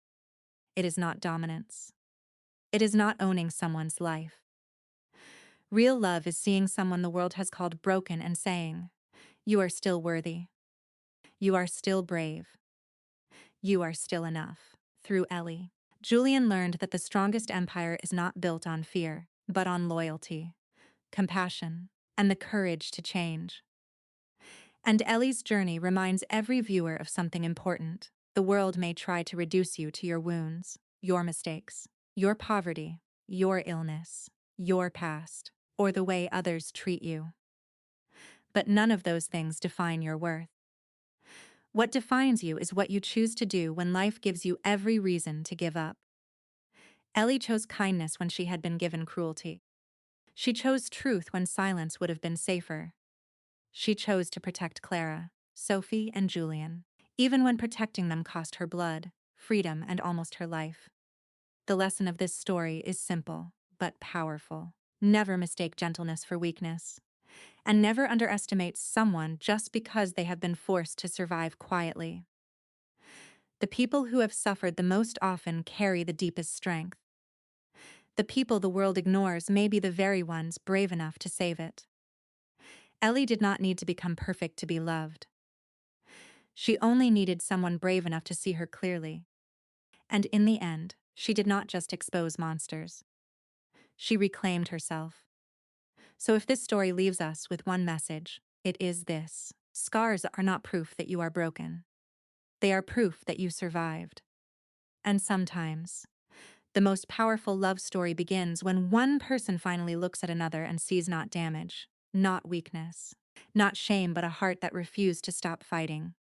It is not dominance. It is not owning someone's life. Real love is seeing someone the world has called broken and saying, "You are still worthy. You are still brave. You are still enough." Through Ellie, Julian learned that the strongest empire is not built on fear, but on loyalty, compassion, and the courage to change. And Ellie's journey reminds every viewer of something important. The world may try to reduce you to your wounds, your mistakes, your poverty, your illness, your past, or the way others treat you. But none of those things define your worth. What defines you is what you choose to do when life gives you every reason to give up. Ellie chose kindness when she had been given cruelty. She chose truth when silence would have been safer. She chose to protect Clara, Sophie, and Julian, even when protecting them cost her blood, freedom, and almost her life. The lesson of this story is simple, but powerful. Never mistake gentleness for weakness. And never underestimate someone just because they have been forced to survive quietly. The people who have suffered the most often carry the deepest strength. The people the world ignores may be the very ones brave enough to save it. Ellie did not need to become perfect to be loved. She only needed someone brave enough to see her clearly. And in the end, she did not just expose monsters. She reclaimed herself. So if this story leaves us with one message, it is this: scars are not proof that you are broken. They are proof that you survived. And sometimes, the most powerful love story begins when one person finally looks at another and sees not damage, not weakness, not shame, but a heart that refused to stop fighting.